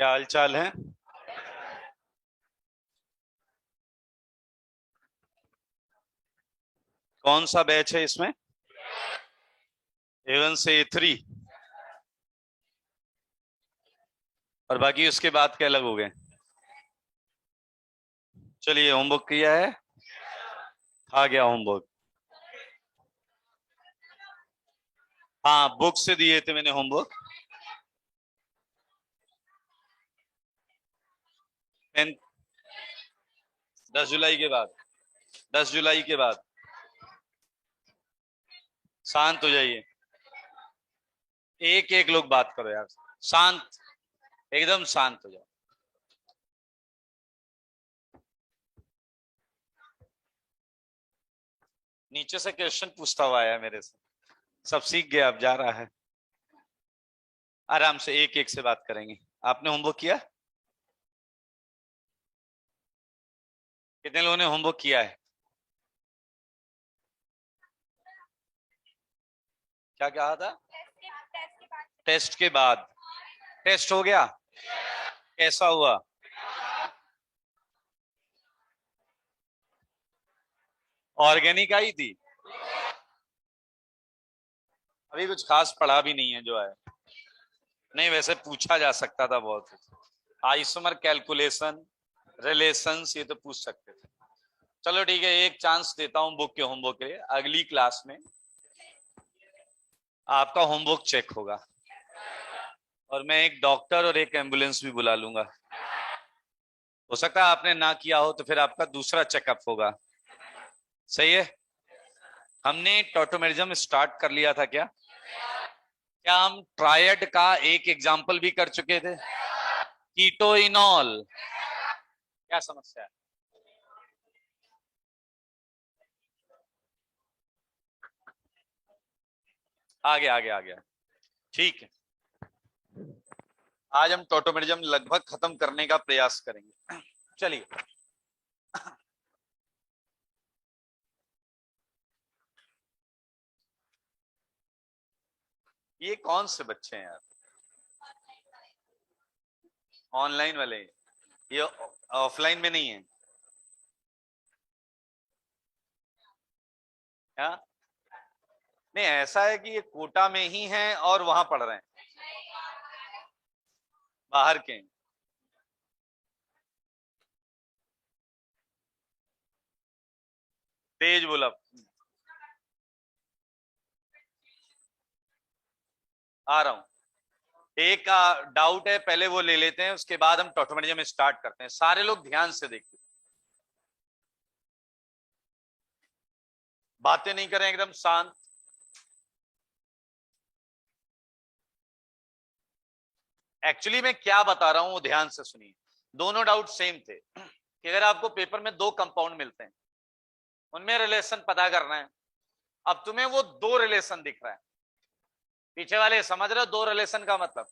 क्या हाल चाल है। कौन सा बैच है इसमें? A1 से A3। और बाकी उसके बाद क्या अलग हो गए? चलिए, होमवर्क किया है? आ गया होमवर्क। हाँ, बुक से दिए थे मैंने होमवर्क। 10 10 जुलाई के बाद। 10 जुलाई के बाद। शांत हो जाइए। एक एक लोग बात करो यार। शांत। एकदम शांत हो जाओ। नीचे से क्वेश्चन पूछता हुआ आया मेरे से। सब सीख गया, अब जा रहा है। आराम से एक एक से बात करेंगे। आपने होमवर्क किया? कितने लोगों ने होमवर्क किया है? क्या कहा था? टेस्ट के बाद। टेस्ट हो गया? कैसा हुआ? ऑर्गेनिक आई थी? अभी कुछ खास पढ़ा भी नहीं है जो है। नहीं, वैसे पूछा जा सकता था बहुत। आइसोमर कैलकुलेशन, रिलेशंस, ये तो पूछ सकते थे। चलो ठीक है, एक चांस देता हूं बुक के होमवर्क के लिए। अगली क्लास में आपका होमवर्क चेक होगा। और मैं एक डॉक्टर और एक एम्बुलेंस भी बुला लूंगा। हो सकता है आपने ना किया हो, तो फिर आपका दूसरा चेकअप होगा। सही है। हमने टोटोमेरिज्म स्टार्ट कर लिया था क्या? क्या हम ट्रायड का एक एग्जाम्पल भी कर चुके थे? कीटोइनॉल। क्या समस्या है? आ गया, आ गया, आ गया। ठीक है। आज हम टोटोमेरिज्म लगभग खत्म करने का प्रयास करेंगे। चलिए। ये कौन से बच्चे हैं यार? ऑनलाइन वाले? ये ऑफलाइन में नहीं है क्या? नहीं, ऐसा है कि ये कोटा में ही हैं और वहां पढ़ रहे हैं। बाहर के हैं। तेज बोला। आ रहा हूं। एक डाउट है, पहले वो ले लेते हैं, उसके बाद हम टोटोमेरिज्म स्टार्ट करते हैं। सारे लोग ध्यान से देखिए। बातें नहीं करें, एकदम शांत। एक्चुअली मैं क्या बता रहा हूं वो ध्यान से सुनिए। दोनों डाउट सेम थे कि अगर आपको पेपर में दो कंपाउंड मिलते हैं, उनमें रिलेशन पता करना है। अब तुम्हें वो दो रिलेशन दिख रहा है। पीछे वाले समझ रहे हो दो रिलेशन का मतलब?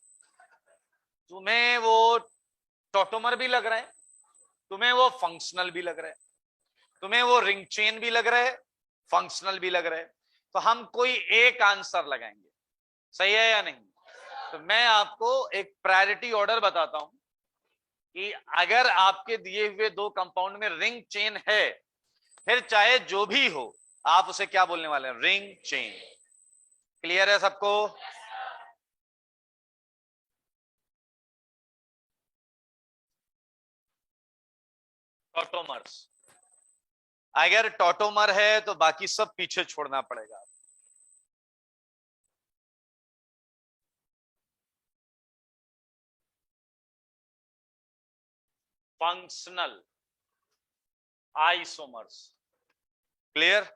तुम्हें वो टोटोमर भी लग रहा है, तुम्हें वो फंक्शनल भी लग रहा है, तुम्हें वो रिंग चेन भी लग रहा है, फंक्शनल भी लग रहा है। तो हम कोई एक आंसर लगाएंगे। सही है या नहीं? तो मैं आपको एक प्रायोरिटी ऑर्डर बताता हूं कि अगर आपके दिए हुए दो कंपाउंड में रिंग चेन है, फिर चाहे जो भी हो, आप उसे क्या बोलने वाले हैं? Ring chain. क्लियर है सबको? टॉटोमर्स। अगर टॉटोमर है तो बाकी सब पीछे छोड़ना पड़ेगा। Functional isomers. क्लियर?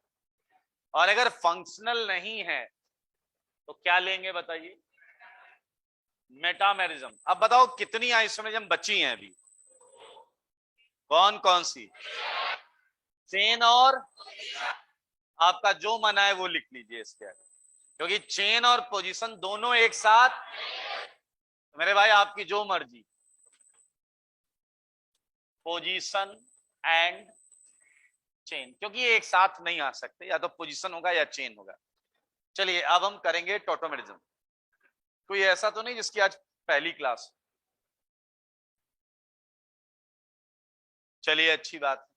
और अगर फंक्शनल नहीं है तो क्या लेंगे बताइए? मेटामेरिज्म। अब बताओ कितनी आइसोमेरिज्म बची हैं अभी? कौन कौन सी? चेन और आपका जो मना है वो लिख लीजिए इसके आगे, क्योंकि चेन और पोजीशन दोनों एक साथ। तो मेरे भाई आपकी जो मर्जी। पोजीशन एंड चेन, क्योंकि ये एक साथ नहीं आ सकते, या तो पोजीशन होगा या चेन होगा। चलिए, अब हम करेंगे टोटोमेरिज्म। कोई ऐसा तो नहीं जिसकी आज पहली क्लास? चलिए अच्छी बात।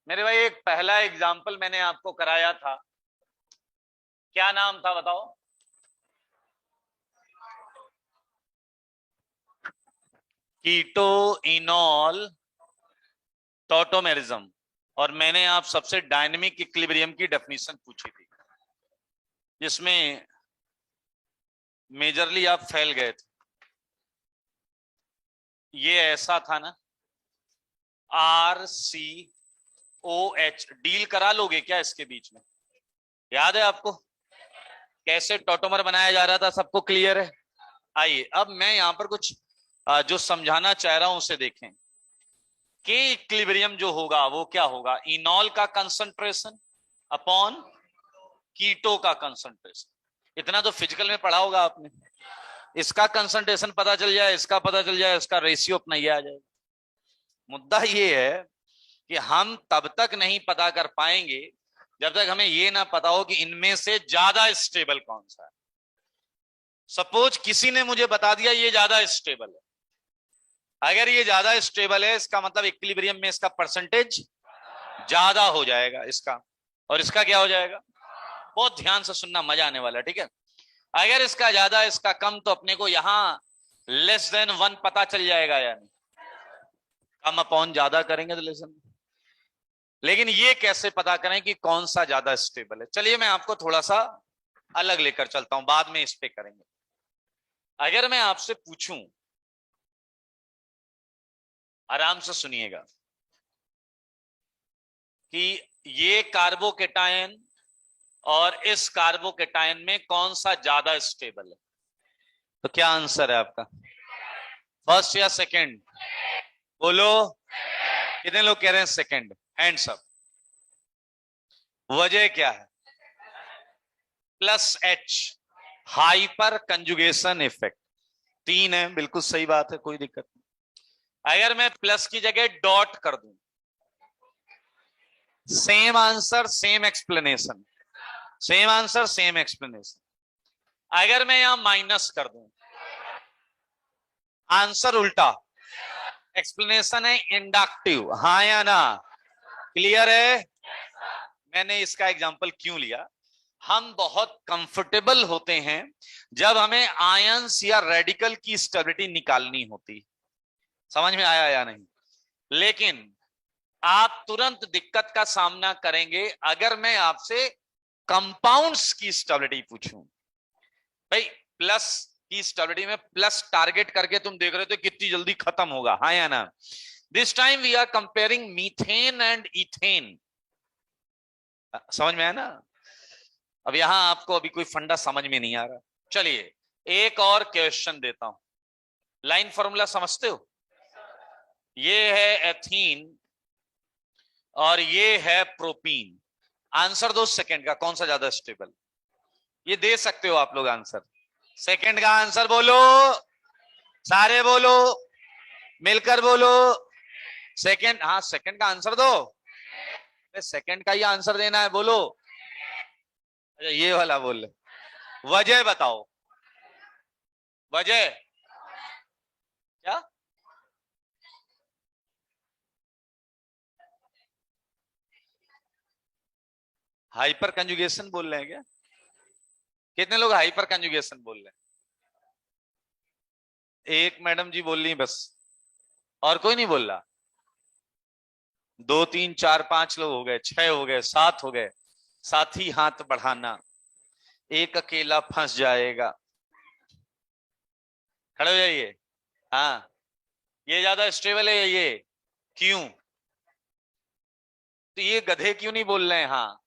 मेरे भाई एक पहला एग्जाम्पल मैंने आपको कराया था, क्या नाम था बताओ? कीटो इनॉल टॉटोमेरिज्म, और मैंने आप सबसे डायनेमिक इक्विलिब्रियम की डेफिनेशन पूछी थी, जिसमें मेजरली आप फैल गए थे। ये ऐसा था ना, RCOH, डील करा लोगे क्या इसके बीच में? याद है आपको कैसे टॉटोमर बनाया जा रहा था? सबको क्लियर है? आइए अब मैं यहां पर कुछ जो समझाना चाह रहा हूं उसे देखें। के इक्विलिब्रियम जो होगा वो क्या होगा? इनॉल का कंसंट्रेशन अपॉन कीटो का कंसंट्रेशन। इतना तो फिजिकल में पढ़ा होगा आपने। इसका कंसंट्रेशन पता चल जाए, इसका पता चल जाए, इसका रेशियो अपना ये आ जाएगा। मुद्दा ये है कि हम तब तक नहीं पता कर पाएंगे जब तक हमें ये ना पता हो कि इनमें से ज्यादा स्टेबल कौन सा है। सपोज किसी ने मुझे बता दिया ये ज्यादा स्टेबल है, अगर ये ज्यादा स्टेबल है इसका मतलब इक्विलिब्रियम में इसका परसेंटेज ज्यादा हो जाएगा इसका, और इसका क्या हो जाएगा? बहुत ध्यान से सुनना, मजा आने वाला है, ठीक है? अगर इसका ज्यादा इसका कम, तो अपने को यहां लेस देन 1 पता चल जाएगा, यानी कम अपॉन ज्यादा करेंगे तो लेस देन। लेकिन ये कैसे पता करें कि कौन सा ज्यादा स्टेबल है? चलिए मैं आपको थोड़ा सा अलग लेकर चलता हूं, बाद में इस पे करेंगे। अगर मैं आपसे पूछूं, आराम से सुनिएगा, कि ये कार्बोकेटायन और इस कार्बोकेटायन में कौन सा ज्यादा स्टेबल है, तो क्या आंसर है आपका? फर्स्ट या सेकंड? बोलो। कितने लोग कह रहे हैं सेकंड? Hands up. वजह क्या है? Plus H, hyper conjugation effect. 3 है, बिल्कुल सही बात है, कोई दिक्कत नहीं। अगर मैं प्लस की जगह डॉट कर दूं, same answer same explanation, same answer same explanation. अगर मैं यहां माइनस कर दूं, आंसर उल्टा, एक्सप्लेनेशन है इंडक्टिव, हाँ या ना? क्लियर है? मैंने इसका एग्जांपल क्यों लिया? हम बहुत कंफर्टेबल होते हैं जब हमें आयंस या रेडिकल की स्टेबिलिटी निकालनी होती। समझ में आया या नहीं? लेकिन आप तुरंत दिक्कत का सामना करेंगे अगर मैं आपसे कंपाउंड्स की स्टेबिलिटी पूछूं। भाई प्लस की स्टेबिलिटी में प्लस टारगेट करके तुम देख रहे हो कितनी जल्दी खत्म होगा, हाँ या ना? This time we are comparing methane and ethane. समझ में आया ना? अब यहां आपको अभी कोई फंडा समझ में नहीं आ रहा। चलिए एक और क्वेश्चन देता हूं। लाइन फॉर्मूला समझते हो? ये है एथीन और ये है प्रोपीन। आंसर दो सेकंड का, कौन सा ज्यादा स्टेबल? ये दे सकते हो आप लोग आंसर। सेकंड का आंसर बोलो, सारे बोलो, मिलकर बोलो। सेकंड, हाँ सेकंड का आंसर दो। सेकंड का ही आंसर देना है, बोलो। अच्छा ये वाला बोल। वजह बताओ, वजह क्या? हाइपर कंजुगेशन बोल रहे हैं क्या? कितने लोग हाइपर कंजुगेशन बोल रहे हैं? एक मैडम जी बोल रही बस, और कोई नहीं बोल रहा? 2 3 4 5 लोग हो गए, 6 हो गए, 7 हो गए। साथी हाथ बढ़ाना, एक अकेला फंस जाएगा। खड़े हो जाइए। हाँ, ये ज्यादा स्टेबल है ये, क्यों? तो ये गधे क्यों नहीं बोल रहे हैं? हाँ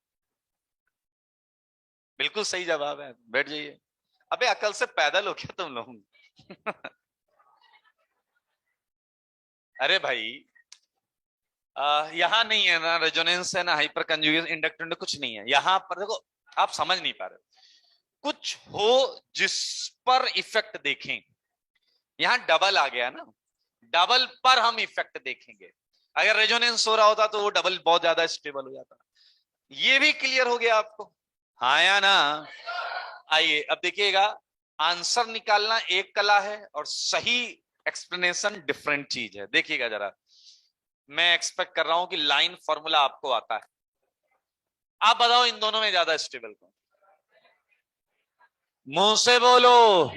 बिल्कुल सही जवाब है, बैठ जाइए। अबे अकल से पैदल हो क्या तुम लोग? अरे भाई यहां नहीं है ना रेजोनेंस है ना हाइपर कंजुगेशन, इंडक्टेंस कुछ नहीं है यहां पर। देखो आप समझ नहीं पा रहे, कुछ हो जिस पर इफेक्ट देखें। यहां डबल आ गया ना, डबल पर हम इफेक्ट देखेंगे। अगर रेजोनेंस हो रहा होता तो वो डबल बहुत ज्यादा स्टेबल हो जाता। ये भी क्लियर हो गया आपको, हाँ या ना? आइए अब देखिएगा, आंसर निकालना एक कला है और सही एक्सप्लेनेशन डिफरेंट चीज है। देखिएगा जरा, मैं एक्सपेक्ट कर रहा हूं कि लाइन फॉर्मूला आपको आता है। आप बताओ इन दोनों में ज्यादा स्टेबल कौन? मुंह से बोलो,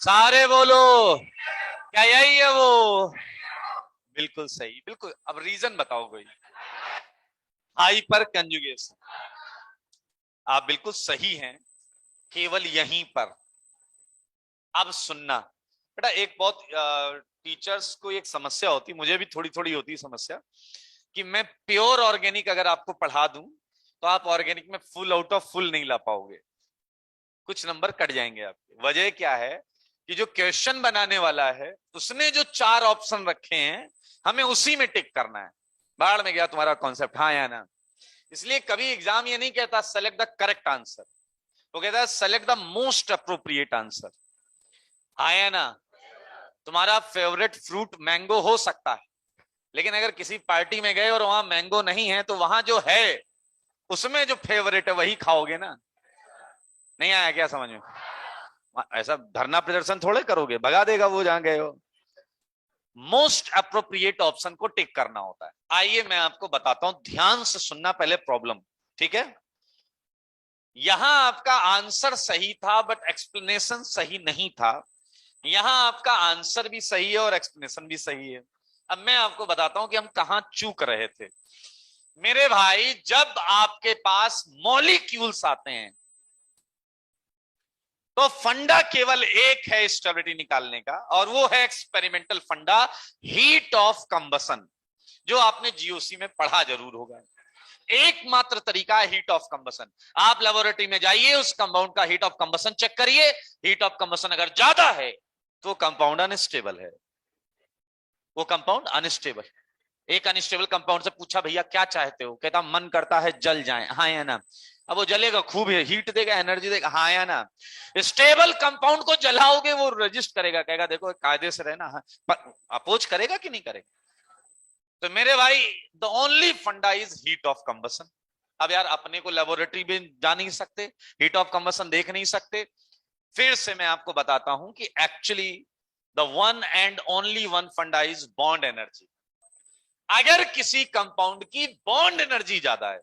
सारे बोलो, क्या यही है वो? बिल्कुल सही, बिल्कुल। अब रीजन बताओ कोई। Hyper conjugation. आप बिल्कुल सही हैं, केवल यहीं पर। अब सुनना बेटा, एक बहुत टीचर्स को एक समस्या होती, मुझे भी थोड़ी थोड़ी होती है समस्या, कि मैं प्योर ऑर्गेनिक अगर आपको पढ़ा दूं तो आप ऑर्गेनिक में फुल आउट ऑफ फुल नहीं ला पाओगे, कुछ नंबर कट जाएंगे आपके। वजह क्या है कि जो क्वेश्चन बनाने वाला है उसने जो 4 ऑप्शन रखे हैं, हमें उसी में टिक करना है। बाहर में गया तुम्हारा कॉन्सेप्ट, हाँ या ना। इसलिए कभी एग्जाम ये नहीं कहता सेलेक्ट द करेक्ट आंसर, वो कहता है select the most appropriate answer. हाँ या ना? तुम्हारा फेवरेट फ्रूट मैंगो हो सकता है, लेकिन अगर किसी पार्टी में गए और वहां मैंगो नहीं है तो वहां जो है उसमें जो फेवरेट है वही खाओगे ना। नहीं आया क्या समझ में? ऐसा धरना प्रदर्शन थोड़े करोगे, भगा देगा वो जहां गए हो। मोस्ट अप्रोप्रिएट ऑप्शन को टिक करना होता है। आइए मैं आपको बताता हूं, ध्यान से सुनना पहले प्रॉब्लम, ठीक है? यहां आपका आंसर सही था बट एक्सप्लेनेशन सही नहीं था। यहां आपका आंसर भी सही है और एक्सप्लेनेशन भी सही है। अब मैं आपको बताता हूं कि हम कहां चूक रहे थे। मेरे भाई, जब आपके पास मॉलिक्यूल्स आते हैं तो फंडा केवल एक है स्टेबिलिटी निकालने का, और वो है एक्सपेरिमेंटल फंडा, हीट ऑफ कंबसन, जो आपने जीओसी में पढ़ा जरूर होगा। एकमात्र तरीका है हीट ऑफ कंबसन। आप लेबोरेटरी में जाइए, उस कंपाउंड का हीट ऑफ कंबसन चेक करिए। हीट ऑफ कंबसन अगर ज्यादा है तो कंपाउंड अनस्टेबल है, वो कंपाउंड अनस्टेबल। एक अनस्टेबल कंपाउंड से पूछा भैया क्या चाहते हो, कहता मन करता है जल जाए, हाँ या ना? अब वो जलेगा खूब, हीट देगा, एनर्जी देगा, हाँ या ना? स्टेबल कंपाउंड को जलाओगे वो रजिस्ट करेगा, कहेगा देखो कायदे से रहना, हाँ। पर अपोज करेगा कि नहीं करेगा? तो मेरे भाई, द ओनली फंडा इज हीट ऑफ कंबसन। अब यार अपने को लेबोरेटरी में जा नहीं सकते, हीट ऑफ कंबसन देख नहीं सकते, फिर से मैं आपको बताता हूं कि actually the one and only one फंडा इज बॉन्ड एनर्जी। अगर किसी कंपाउंड की बॉन्ड एनर्जी ज्यादा है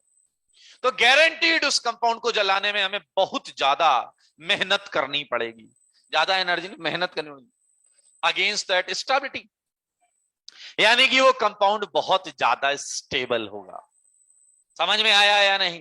तो गारंटीड उस कंपाउंड को जलाने में हमें बहुत ज्यादा मेहनत करनी पड़ेगी। ज्यादा एनर्जी नहीं, मेहनत करनी पड़ेगी अगेंस्ट दैट स्टेबिलिटी, यानी कि वो कंपाउंड बहुत ज्यादा स्टेबल होगा। समझ में आया या नहीं?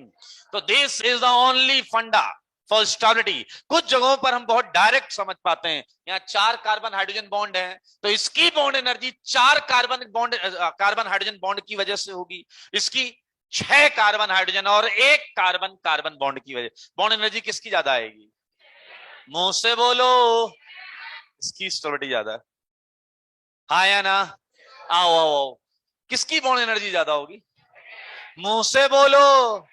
तो दिस इज द ओनली फंडा फॉर स्टेबिलिटी। कुछ जगहों पर हम बहुत डायरेक्ट समझ पाते हैं, यहाँ 4 कार्बन हाइड्रोजन बॉन्ड है तो इसकी bond energy 4 carbon hydrogen bond की वजह से होगी, इसकी 6 कार्बन हाइड्रोजन और 1 कार्बन कार्बन बॉन्ड की वजह। बॉन्ड एनर्जी किसकी ज्यादा आएगी? मुंह से बोलो, इसकी स्टेबिलिटी ज्यादा है, हाँ या ना? आओ आओ आओ, किसकी बॉन्ड एनर्जी ज्यादा होगी? मुंह से बोलो।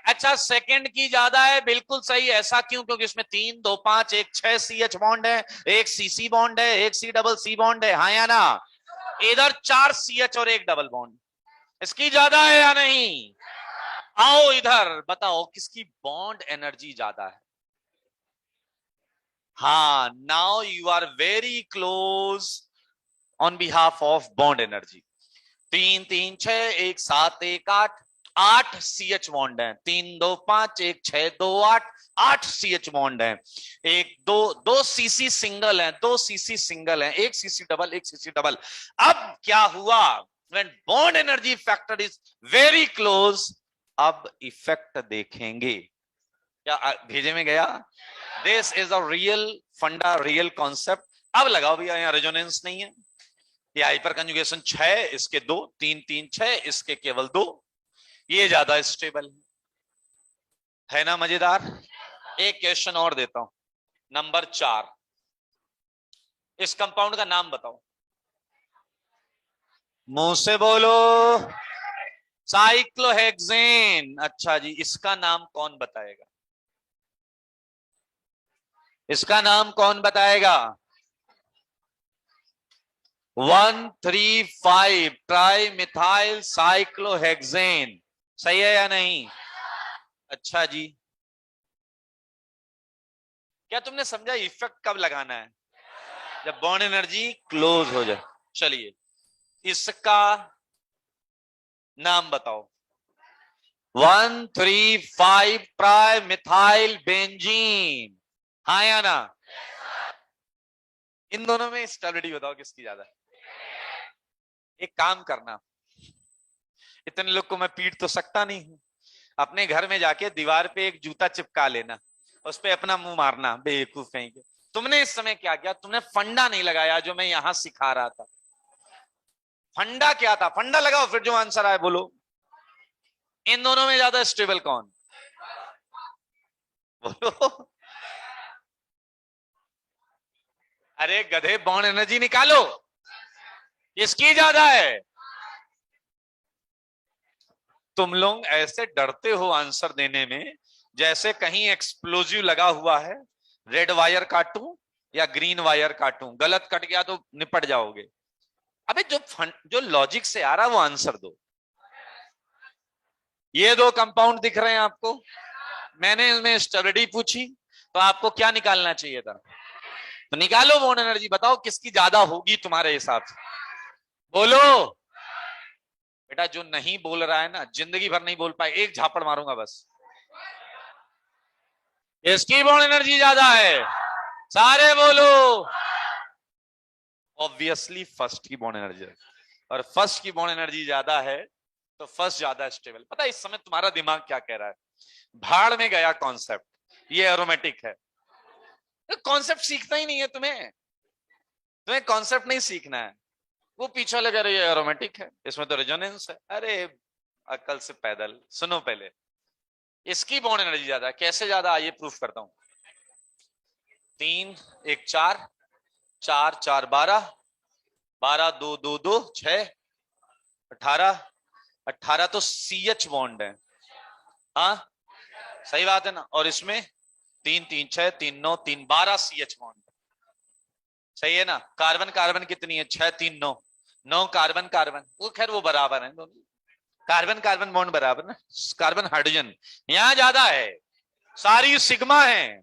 अच्छा, सेकंड की ज्यादा है, बिल्कुल सही। ऐसा क्यों? क्योंकि इसमें 3 2 5 1 6 CH बॉन्ड है, 1 CC बॉन्ड है, 1 C डबल C बॉन्ड है, हाँ या ना? इधर 4 CH और 1 डबल बॉन्ड, इसकी ज्यादा है या नहीं? आओ इधर बताओ किसकी बॉन्ड एनर्जी ज्यादा है? हाँ, now you are very close on behalf of bond energy. 3 3 6 1 7 1 8, 8 CH bond है। 3 2 5 1 6 2 8, 8 CH बॉन्ड है। 1 2 2 CC सिंगल है, 2 CC सिंगल है, 1 CC डबल, 1 CC डबल। अब क्या हुआ? when bond energy factor is very close, अब इफेक्ट देखेंगे। क्या भेजे में गया? दिस इज अ रियल फंडा, रियल कॉन्सेप्ट। अब लगाओ भैया, यहाँ रेजोनेंस नहीं है। ये हाइपर कंजुगेशन 6, इसके 2, 3 3 6, इसके केवल 2, ये ज्यादा स्टेबल है ना? मजेदार। एक क्वेश्चन और देता हूं, नंबर 4। इस कंपाउंड का नाम बताओ, मुंह से बोलो। साइक्लोहेक्सेन। अच्छा जी, इसका नाम कौन बताएगा? इसका नाम कौन बताएगा? 1,3,5 ट्राई मिथाइल साइक्लोहेक्सेन। सही है या नहीं? अच्छा जी, क्या तुमने समझा इफेक्ट कब लगाना है? जब बॉन्ड एनर्जी क्लोज हो जाए। चलिए, इसका नाम बताओ। 1,3,5 ट्राई मिथाइल बेंजीन, हाँ या ना? इन दोनों में स्टेबिलिटी बताओ किसकी ज्यादा है। एक काम करना, इतने लोग को मैं पीट तो सकता नहीं हूं, अपने घर में जाके दीवार पे एक जूता चिपका लेना, उस पे अपना मुंह मारना, बेवकूफ कहीं के। तुमने इस समय क्या किया, तुमने फंडा नहीं लगाया जो मैं यहां सिखा रहा था। फंडा क्या था, फंडा लगाओ, फिर जो आंसर आए बोलो। इन दोनों में ज्यादा स्टेबल कौन, बोलो। अरे गधे, बॉन्ड एनर्जी निकालो, इसकी ज्यादा है। तुम लोग ऐसे डरते हो आंसर देने में जैसे कहीं एक्सप्लोजिव लगा हुआ है, रेड वायर काटूं या ग्रीन वायर काटूं, गलत कट गया तो निपट जाओगे। अबे जो लॉजिक से आ रहा है वो आंसर दो। ये दो कंपाउंड दिख रहे हैं आपको, मैंने इसमें स्टेबिलिटी पूछी, तो आपको क्या निकालना चाहिए था? तो निकालो बॉन्ड एनर्जी, बताओ किसकी ज्यादा होगी तुम्हारे हिसाब से, बोलो। बेटा जो नहीं बोल रहा है ना, जिंदगी भर नहीं बोल पाए, एक झापड़ मारूंगा बस। इसकी बॉन्ड एनर्जी ज्यादा है, सारे बोलो। ऑब्वियसली फर्स्ट की बॉन्ड एनर्जी, और फर्स्ट की बॉन्ड एनर्जी ज्यादा है तो फर्स्ट ज्यादा स्टेबल। पता है इस समय तुम्हारा दिमाग क्या कह रहा है? भाड़ में गया कॉन्सेप्ट, ये एरोमेटिक है। कॉन्सेप्ट सीखना ही नहीं है तुम्हें, तुम्हें कॉन्सेप्ट नहीं सीखना है। वो पीछे लगा रही है, एरोमेटिक है, इसमें तो रेजोनेंस है। अरे अकल से पैदल सुनो पहले। इसकी बॉन्ड एनर्जी ज्यादा है, कैसे ज्यादा, आइए प्रूफ करता हूं। 3 1 4, 4 4 12, 12 2 2 2 6, 18, 18 तो सी एच बॉन्ड है, हाँ सही बात है ना। और इसमें 3 3 6 3 9 3 12 सी एच बॉन्ड, सही है ना। कार्बन कार्बन कितनी है, 6 3 9, 9 कार्बन कार्बन, वो खैर वो बराबर है दोनों, कार्बन कार्बन बॉन्ड बराबर ना। कार्बन हाइड्रोजन यहां ज्यादा है, सारी सिग्मा है।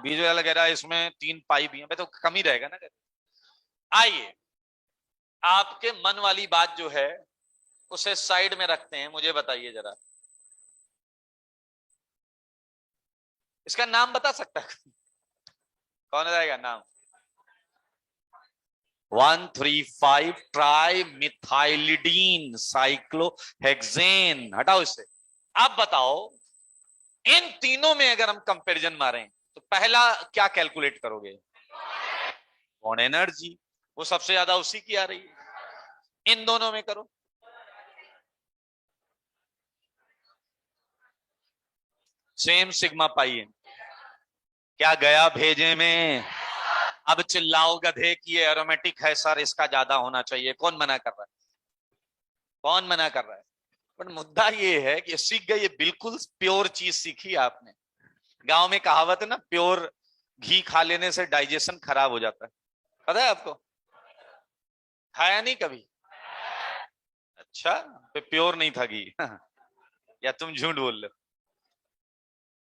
बीच वाला कह रहा है इसमें 3 पाई भी है, तो कम ही रहेगा ना। आइए आपके मन वाली बात जो है उसे साइड में रखते हैं, मुझे बताइए जरा, इसका नाम बता सकता है कौन रहेगा नाम? 1,3,5 ट्राई मिथाइलिडीन साइक्लोहेक्सेन, हटाओ इससे। आप बताओ, इन तीनों में अगर हम कंपैरिजन मारें तो पहला क्या कैलकुलेट करोगे? बॉन्ड एनर्जी, वो सबसे ज्यादा उसी की आ रही है। इन दोनों में करो, सेम सिग्मा पाई है। क्या गया भेजे में? अब चिल्लाओ गधे की ये एरोमेटिक है सर, इसका ज्यादा होना चाहिए। कौन मना कर रहा है, कौन मना कर रहा है? बट मुद्दा ये है कि सीख गए, ये बिल्कुल प्योर चीज सीखी आपने। गांव में कहावत है ना, प्योर घी खा लेने से डाइजेशन खराब हो जाता है, पता है आपको? खाया नहीं कभी? अच्छा, प्योर नहीं था घी या तुम झूठ बोल रहे हो?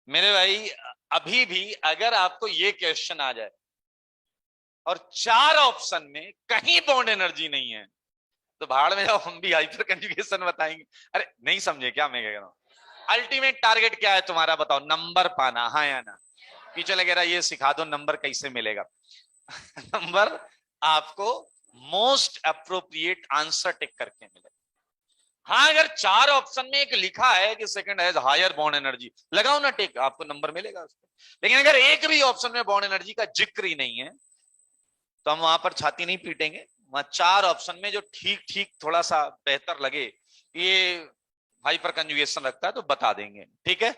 मेरे भाई, अभी भी अगर आपको ये क्वेश्चन आ जाए और 4 ऑप्शन में कहीं बॉन्ड एनर्जी नहीं है, तो भाड़ में जाओ, हम भी हाइपर कंजुगेशन बताएंगे। अरे नहीं समझे क्या मैं कह रहा हूं? अल्टीमेट टारगेट क्या है तुम्हारा, बताओ, नंबर पाना, हाँ या ना? पीछे लगे रहा, ये सिखा दो नंबर कैसे मिलेगा नंबर आपको मोस्ट अप्रोप्रिएट आंसर टिक करके मिलेगा। हाँ, अगर 4 ऑप्शन में एक लिखा है कि second has higher bond energy, लगाओ ना टिक, आपको नंबर मिलेगा उसको। लेकिन अगर एक भी ऑप्शन में बॉन्ड एनर्जी का जिक्र ही नहीं है, तो हम वहां पर छाती नहीं पीटेंगे। वहां 4 ऑप्शन में जो ठीक ठीक थोड़ा सा बेहतर लगे, ये हाइपर कंजुगेशन रखता है, तो बता देंगे, ठीक है।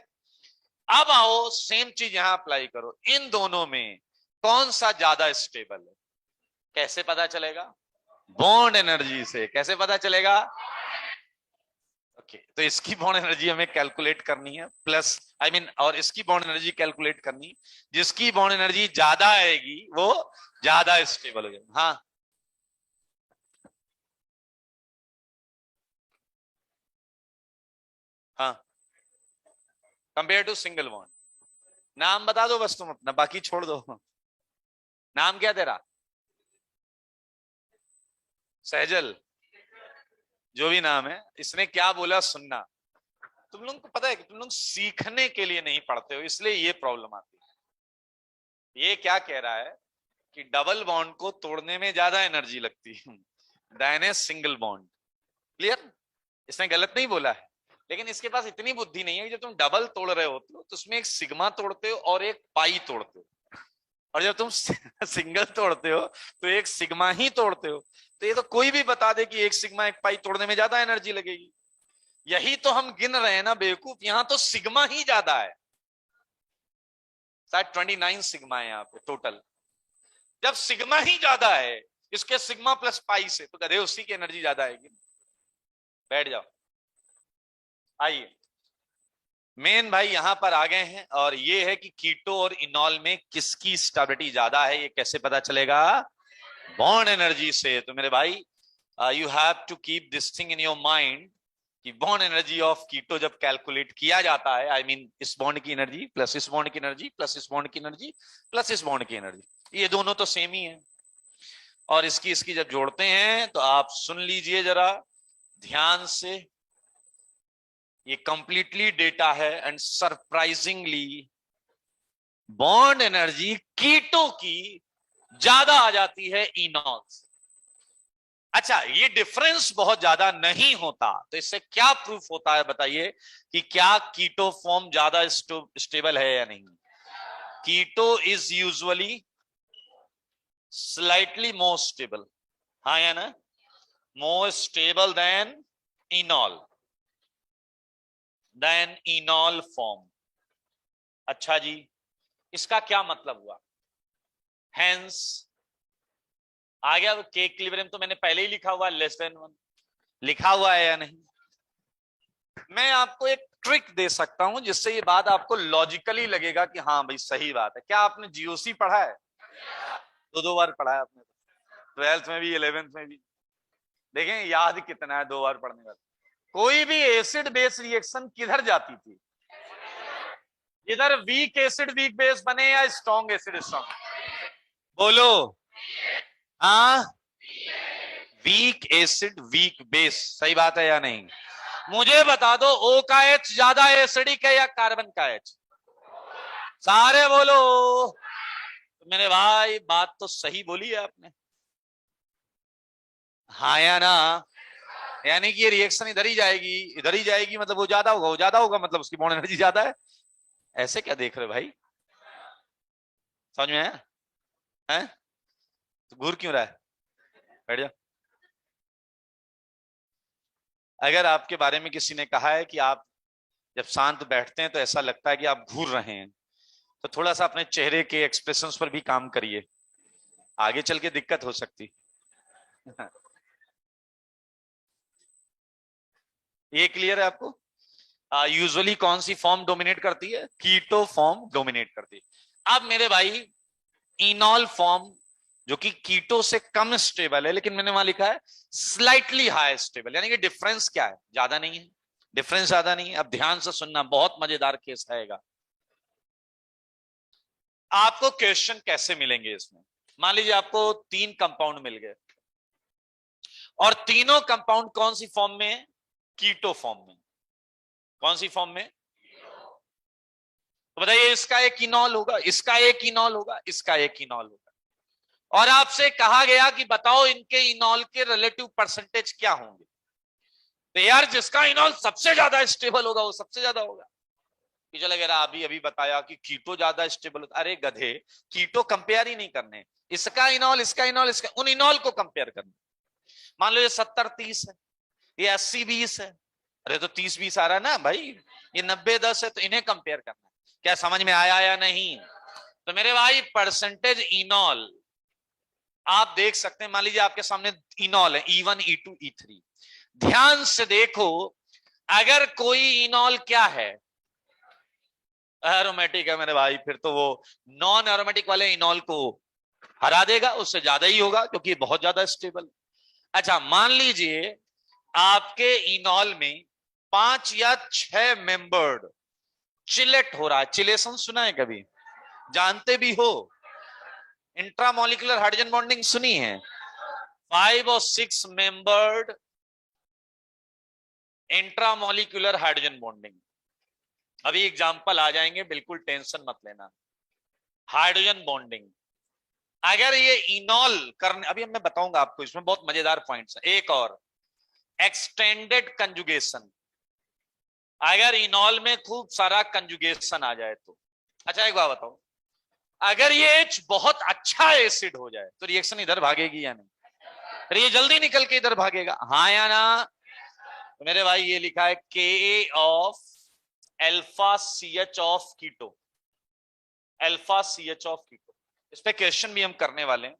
अब आओ सेम चीज यहां अप्लाई करो, इन दोनों में कौन सा ज्यादा स्टेबल है? कैसे पता चलेगा? बॉन्ड एनर्जी से। कैसे पता चलेगा? ओके, तो इसकी बॉन्ड एनर्जी हमें कैलकुलेट करनी है, प्लस आई मीन और इसकी बॉन्ड एनर्जी कैलकुलेट करनी। जिसकी बॉन्ड एनर्जी ज्यादा आएगी वो ज्यादा स्टेबल हो जाएगा। हाँ, हाँ, कंपेयर टू सिंगल बॉन्ड। नाम बता दो बस तुम अपना, बाकी छोड़ दो। नाम क्या तेरा? सहजल, जो भी नाम है, इसने क्या बोला सुनना। तुम लोगों को पता है कि तुम लोग सीखने के लिए नहीं पढ़ते हो, इसलिए ये प्रॉब्लम आती है। ये क्या कह रहा है कि डबल बॉन्ड को तोड़ने में ज्यादा एनर्जी लगती है than a single bond. Clear? इसने गलत नहीं बोला है, लेकिन इसके पास इतनी बुद्धि नहीं है कि जब तुम डबल तोड़ रहे होते हो तो उसमें एक सिग्मा तोड़ते हो और एक पाई तोड़ते हो, और जब तुम सिंगल तोड़ते हो तो एक सिग्मा ही तोड़ते हो। तो ये तो कोई भी बता दे कि एक सिग्मा एक पाई तोड़ने में ज्यादा एनर्जी लगेगी। यही तो हम गिन रहे हैं ना बेवकूफ, यहां तो सिग्मा ही ज्यादा है, शायद 29 सिग्मा है यहाँ पे टोटल। जब सिग्मा ही ज्यादा है इसके सिग्मा प्लस पाई से, तो गधे उसी की एनर्जी ज्यादा आएगी। बैठ जाओ, आइए मेन भाई यहां पर आ गए हैं, और ये है कि कीटो और इनॉल में किसकी स्टेबिलिटी ज्यादा है, ये कैसे पता चलेगा? बॉन्ड एनर्जी से। तो मेरे भाई you have to keep this thing in your mind कि बॉन्ड एनर्जी ऑफ कीटो जब कैलकुलेट किया जाता है, आई मीन इस बॉन्ड की एनर्जी प्लस इस बॉन्ड की एनर्जी प्लस इस बॉन्ड की एनर्जी प्लस इस बॉन्ड की एनर्जी, ये दोनों तो सेम ही है, और इसकी इसकी जब जोड़ते हैं तो आप सुन लीजिए जरा ध्यान से, ये कंप्लीटली डेटा है, एंड सरप्राइजिंगली बॉन्ड एनर्जी कीटो की ज्यादा आ जाती है इनॉल से। अच्छा, ये डिफरेंस बहुत ज्यादा नहीं होता, तो इससे क्या प्रूफ होता है बताइए कि क्या कीटो फॉर्म ज्यादा स्टेबल है या नहीं? Keto is usually slightly more stable, हाँ या ना? More stable than enol form. अच्छा जी, इसका क्या मतलब हुआ? हेंस आ गया के इक्विलिब्रियम, तो मैंने पहले ही लिखा हुआ लेस देन 1, लिखा हुआ है या नहीं? मैं आपको एक ट्रिक दे सकता हूं जिससे ये बात आपको लॉजिकली लगेगा कि हाँ भाई सही बात है। क्या आपने जीओसी पढ़ा है? दो बार पढ़ा है आपने, 12th में भी 11th में भी। देखें याद कितना है 2 बार पढ़ने का। कोई भी एसिड बेस रिएक्शन किधर जाती थी? इधर वीक एसिड वीक बेस बने या स्ट्रॉन्ग एसिड स्ट्रॉन्ग? बोलो हाँ, वीक एसिड वीक बेस, सही बात है या नहीं? मुझे बता दो O का H ज्यादा एसिडिक है या कार्बन का H? सारे बोलो। तो मेरे भाई बात तो सही बोली है आपने, हाँ या ना? यानी कि ये रिएक्शन इधर ही जाएगी, इधर ही जाएगी, मतलब वो ज्यादा होगा, वो ज्यादा होगा मतलब उसकी बॉन्ड एनर्जी ज्यादा है। ऐसे क्या देख रहे हो भाई, समझ में आया? है तो घूर क्यों रहा है? बैठ जा। अगर आपके बारे में किसी ने कहा है कि आप जब शांत बैठते हैं तो ऐसा लगता है कि आप घूर रहे हैं, तो थोड़ा सा अपने चेहरे के एक्सप्रेशंस पर भी काम करिए, आगे चल के दिक्कत हो सकती। ये क्लियर है आपको? यूजुअली कौन सी फॉर्म डोमिनेट करती है? कीटो फॉर्म डोमिनेट करती है। अब मेरे भाई इनॉल फॉर्म जो कि कीटो से कम स्टेबल है, लेकिन मैंने वहां लिखा है स्लाइटली हाई स्टेबल, यानी कि डिफरेंस क्या है? ज्यादा नहीं है, डिफरेंस ज्यादा नहीं है। अब ध्यान से सुनना, बहुत मजेदार केस आएगा। आपको क्वेश्चन कैसे मिलेंगे इसमें? मान लीजिए आपको 3 कंपाउंड मिल गए, और तीनों कंपाउंड कौन सी फॉर्म में है? कीटो फॉर्म में। कौन सी फॉर्म में? तो बताइए, इसका एक इनॉल होगा, इसका एक इनॉल होगा, इसका एक इनॉल होगा, और आपसे कहा गया कि बताओ इनके इनॉल के रिलेटिव परसेंटेज क्या होंगे। तो यार जिसका इनॉल सबसे ज्यादा स्टेबल होगा वो सबसे ज्यादा होगा। टीचर वगैरह अभी अभी बताया कि कीटो ज्यादा स्टेबल होता, अरे गधे, कीटो कंपेयर ही नहीं करने, इसका इनॉल इसका इनॉल इसका, उन इनॉल को कंपेयर करना। मान लो ये 70-30 है, ये 80-20 है, अरे तो 30-20 आ रहा है ना भाई, ये 90-10 है, तो इन्हें कंपेयर करना। क्या समझ में आया या नहीं? तो मेरे भाई परसेंटेज इनॉल आप देख सकते हैं, मान लीजिए आपके सामने इनॉल है E1 E2 E3, ध्यान से देखो, अगर कोई इनॉल क्या है, एरोमेटिक है मेरे भाई, फिर तो वो नॉन एरोमेटिक वाले इनॉल को हरा देगा, उससे ज्यादा ही होगा क्योंकि बहुत ज्यादा स्टेबल। अच्छा मान लीजिए आपके इनॉल में 5 या 6 मेंबर्ड चिलेट हो रहा है, चिलेशन सुना है कभी? जानते भी हो, इंट्रामोलिकुलर हाइड्रोजन बॉन्डिंग सुनी है? 5 और 6 मेंबर्ड इंट्रामोलिकुलर हाइड्रोजन बॉन्डिंग, अभी एग्जांपल आ जाएंगे, बिल्कुल टेंशन मत लेना। हाइड्रोजन बॉन्डिंग, अगर ये इनॉल करने, अभी मैं बताऊंगा आपको, इसमें बहुत मजेदार पॉइंट्स हैं। एक और, एक्सटेंडेड कंजुगेशन, अगर इनॉल में खूब सारा कंजुगेशन आ जाए तो। अच्छा एक बात बताओ, अगर ये H बहुत अच्छा एसिड हो जाए तो रिएक्शन इधर भागेगी या नहीं? फिर ये जल्दी निकल के इधर भागेगा, हाँ या ना? तो मेरे भाई ये लिखा है Ka of alpha CH of keto, alpha CH of keto. इस पे क्वेश्चन भी हम करने वाले हैं।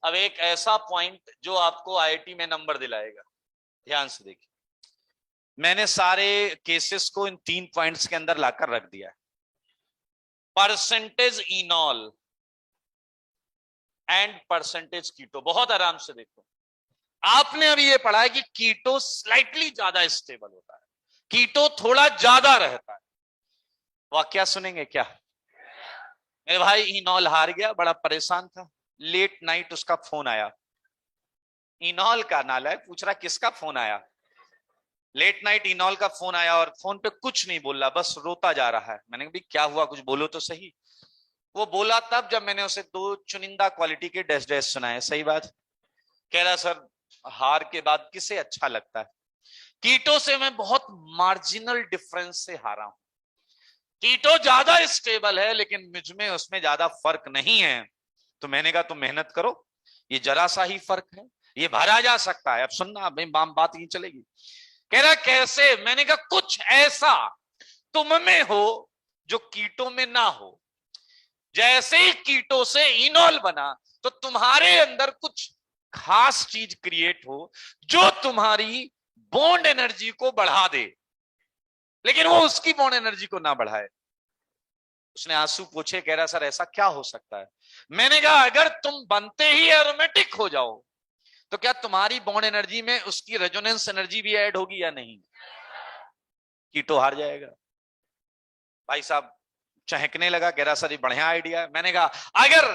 अब एक ऐसा पॉइंट जो आपको आईआईटी में नंबर दिलाएगा, ध्यान से देखिए। मैंने सारे केसेस को इन 3 पॉइंट्स के अंदर लाकर रख दिया है। Percentage enol and percentage keto, बहुत आराम से देखो। आपने अभी ये पढ़ा है कि कीटो स्लाइटली ज्यादा स्टेबल होता है, कीटो थोड़ा ज्यादा रहता है। वाक्या सुनेंगे क्या? मेरे भाई इनॉल हार गया, बड़ा परेशान था, लेट नाइट उसका फोन आया। इनॉल का नाला है, पूछ रहा किसका फोन आया? लेट नाइट इनॉल का फोन आया और फोन पे कुछ नहीं बोल रहा, बस रोता जा रहा है। मैंने कहा क्या हुआ, कुछ बोलो तो सही। वो बोला तब जब मैंने उसे 2 चुनिंदा क्वालिटी के डैश डैश सुनाए। सही बात कह रहा, सर हार के बाद किसे अच्छा लगता है? कीटो से मैं बहुत मार्जिनल डिफरेंस से हारा हूं। कीटो ज्यादा स्टेबल है लेकिन मुझ में उसमें ज्यादा फर्क नहीं है। तो मैंने कहा तुम मेहनत करो, ये जरा सा ही फर्क है, ये भरा जा सकता है। अब सुनना, बात ही चलेगी। कह रहा कैसे? मैंने कहा कुछ ऐसा तुम में हो जो कीटो में ना हो। जैसे ही कीटो से इनॉल बना तो तुम्हारे अंदर कुछ खास चीज क्रिएट हो जो तुम्हारी बॉन्ड एनर्जी को बढ़ा दे, लेकिन वो उसकी बॉन्ड एनर्जी को ना बढ़ाए। उसने आंसू पूछे, कह रहा सर ऐसा क्या हो सकता है? मैंने कहा अगर तुम बनते ही एरोमेटिक हो जाओ तो क्या तुम्हारी बॉन्ड एनर्जी में उसकी रेजोनेंस एनर्जी भी ऐड होगी या नहीं? कीटो हार जाएगा। भाई साहब चहकने लगा, कह रहा सर ये बढ़िया आइडिया है। मैंने कहा अगर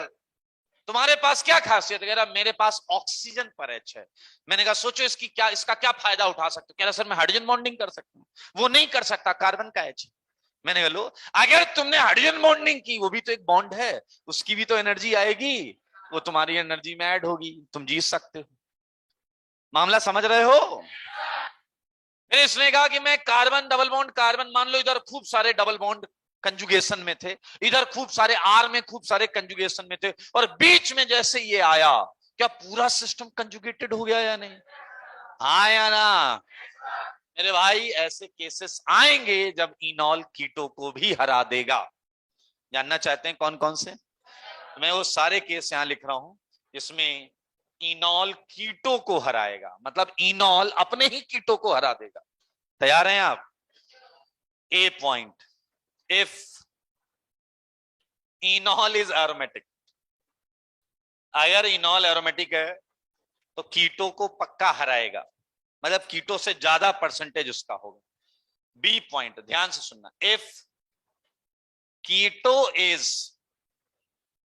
तुम्हारे पास क्या खासियत? कह रहा मेरे पास ऑक्सीजन पर एच है। मैंने कहा सोचो इसका क्या फायदा उठा सकते हो? कह रहा सर मैं हाइड्रोजन बॉन्डिंग कर सकता हूं। वो नहीं कर सकता, कार्बन का एच है। मैंने कहा लो, अगर तुमने हाइड्रोजन बॉन्डिंग की, वो भी तो एक बॉन्ड है, उसकी भी तो एनर्जी आएगी, वो तुम्हारी एनर्जी में ऐड होगी, तुम जीत सकते हो। मामला समझ रहे हो? फिर इसने कहा कि मैं कार्बन डबल बॉन्ड, कार्बन मान लो इधर खूब सारे डबल बॉन्ड कंजुगेशन में थे, इधर खूब सारे आर में खूब सारे कंजुगेशन में थे, और बीच में जैसे ये आया, क्या पूरा सिस्टम कंजुगेटेड हो गया या नहीं? हाँ या ना? मेरे भाई ऐसे केसेस आएंगे जब इनॉल कीटो को भी हरा देगा। जानना चाहते हैं कौन कौन से? मैं वो सारे केस यहां लिख रहा हूं जिसमें इनॉल कीटो को हराएगा, मतलब इनॉल अपने ही कीटो को हरा देगा। तैयार हैं आप? A point, if enol is aromatic, अगर इनॉल एरोमेटिक है तो कीटो को पक्का हराएगा, मतलब कीटो से ज्यादा परसेंटेज उसका होगा। बी पॉइंट, ध्यान से सुनना, इफ कीटो इज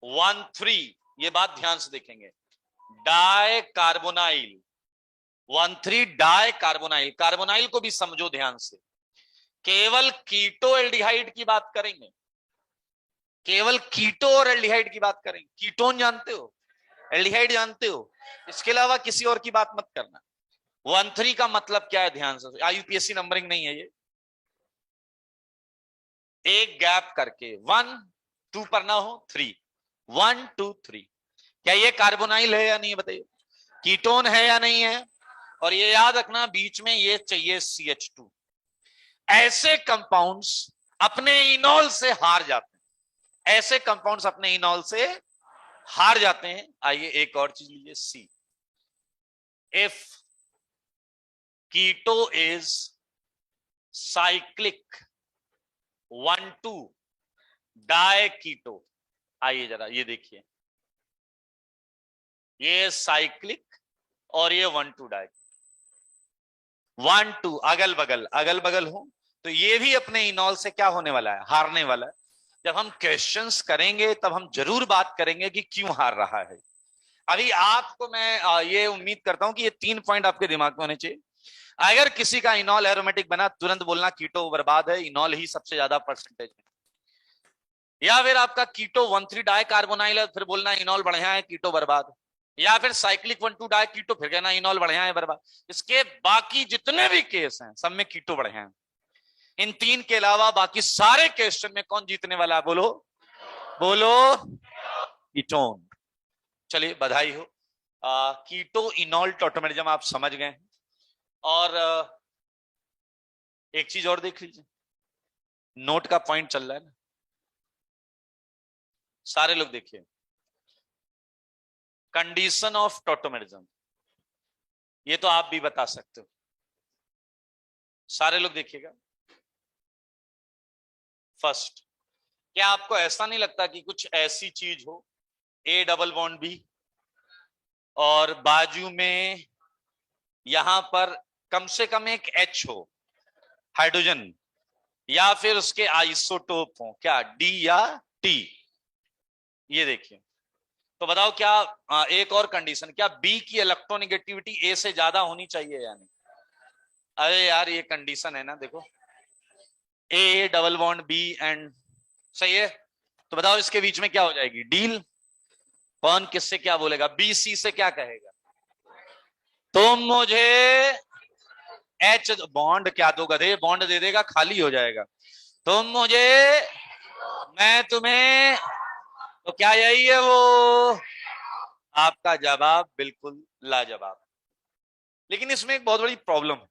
1,3, ये बात ध्यान से देखेंगे, di carbonyl, 1,3 di carbonyl, carbonyl को भी समझो ध्यान से, केवल कीटो एल्डिहाइड की बात करेंगे, केवल कीटो और एल्डिहाइड की बात करेंगे। कीटोन जानते हो, एल्डिहाइड जानते हो, इसके अलावा किसी और की बात मत करना। 1,3 का मतलब क्या है? ध्यान से, यूपीएससी नंबरिंग नहीं है ये, एक गैप करके 1 2 पर ना हो, 3, 1 2 3। क्या ये कार्बोनाइल है या नहीं बताइए? कीटोन है या नहीं है? और ये याद रखना बीच में ये चाहिए CH2। ऐसे कंपाउंड्स अपने इनॉल से हार जाते हैं, ऐसे कंपाउंड्स अपने इनॉल से हार जाते हैं। आइए एक और चीज लीजिए, C, if keto is cyclic 1,2 di keto. आइए जरा ये देखिए, ये साइक्लिक और ये 1,2 डाई, 1,2 अगल बगल हो तो ये भी अपने इनॉल से क्या होने वाला है? हारने वाला है। जब हम क्वेश्चंस करेंगे तब हम जरूर बात करेंगे कि क्यों हार रहा है। अभी आपको मैं ये उम्मीद करता हूं कि ये 3 पॉइंट आपके दिमाग में होने चाहिए। अगर किसी का इनॉल एरोमेटिक बना तुरंत बोलना कीटो बर्बाद है, इनॉल ही सबसे ज्यादा परसेंटेज में। या फिर आपका कीटो 1,3 डाई कार्बोनाइल है, फिर बोलना इनॉल बढ़िया है, कीटो बर्बाद। या फिर साइक्लिक 1,2 डाई कीटो, फिर कहना इनॉल बढ़िया है, बर्बाद। इसके बाकी जितने भी केस हैं सब में कीटो बढ़िया है। इन तीन के अलावा बाकी सारे क्वेश्चन में कौन जीतने वाला है? बोलो बोलो, कीटोन। चलिए बधाई हो, कीटो इनॉल टॉटोमेरिज्म आप समझ गए। और एक चीज और देख लीजिए, नोट का पॉइंट चल रहा है ना, सारे लोग देखिए। कंडीशन ऑफ टॉटोमेरिज्म, ये तो आप भी बता सकते हो, सारे लोग देखिएगा। फर्स्ट, क्या आपको ऐसा नहीं लगता कि कुछ ऐसी चीज हो ए डबल बॉन्ड बी और बाजू में यहां पर कम से कम एक एच हो, हाइड्रोजन, या फिर उसके आइसोटोप हो, क्या डी या टी? ये देखिए, तो बताओ क्या एक और कंडीशन, क्या बी की इलेक्ट्रोनेगेटिविटी ए से ज्यादा होनी चाहिए या नहीं? अरे यार ये कंडीशन है ना, देखो A double bond B and, सही है, तो बताओ इसके बीच में क्या हो जाएगी? डील। कौन किससे क्या बोलेगा? बी सी से क्या कहेगा? तुम मुझे एच बॉन्ड क्या दो गधे, बॉन्ड दे देगा, खाली हो जाएगा। तुम मुझे, मैं तुम्हें, तो क्या यही है वो? आपका जवाब बिल्कुल लाजवाब। लेकिन इसमें एक बहुत बड़ी प्रॉब्लम है,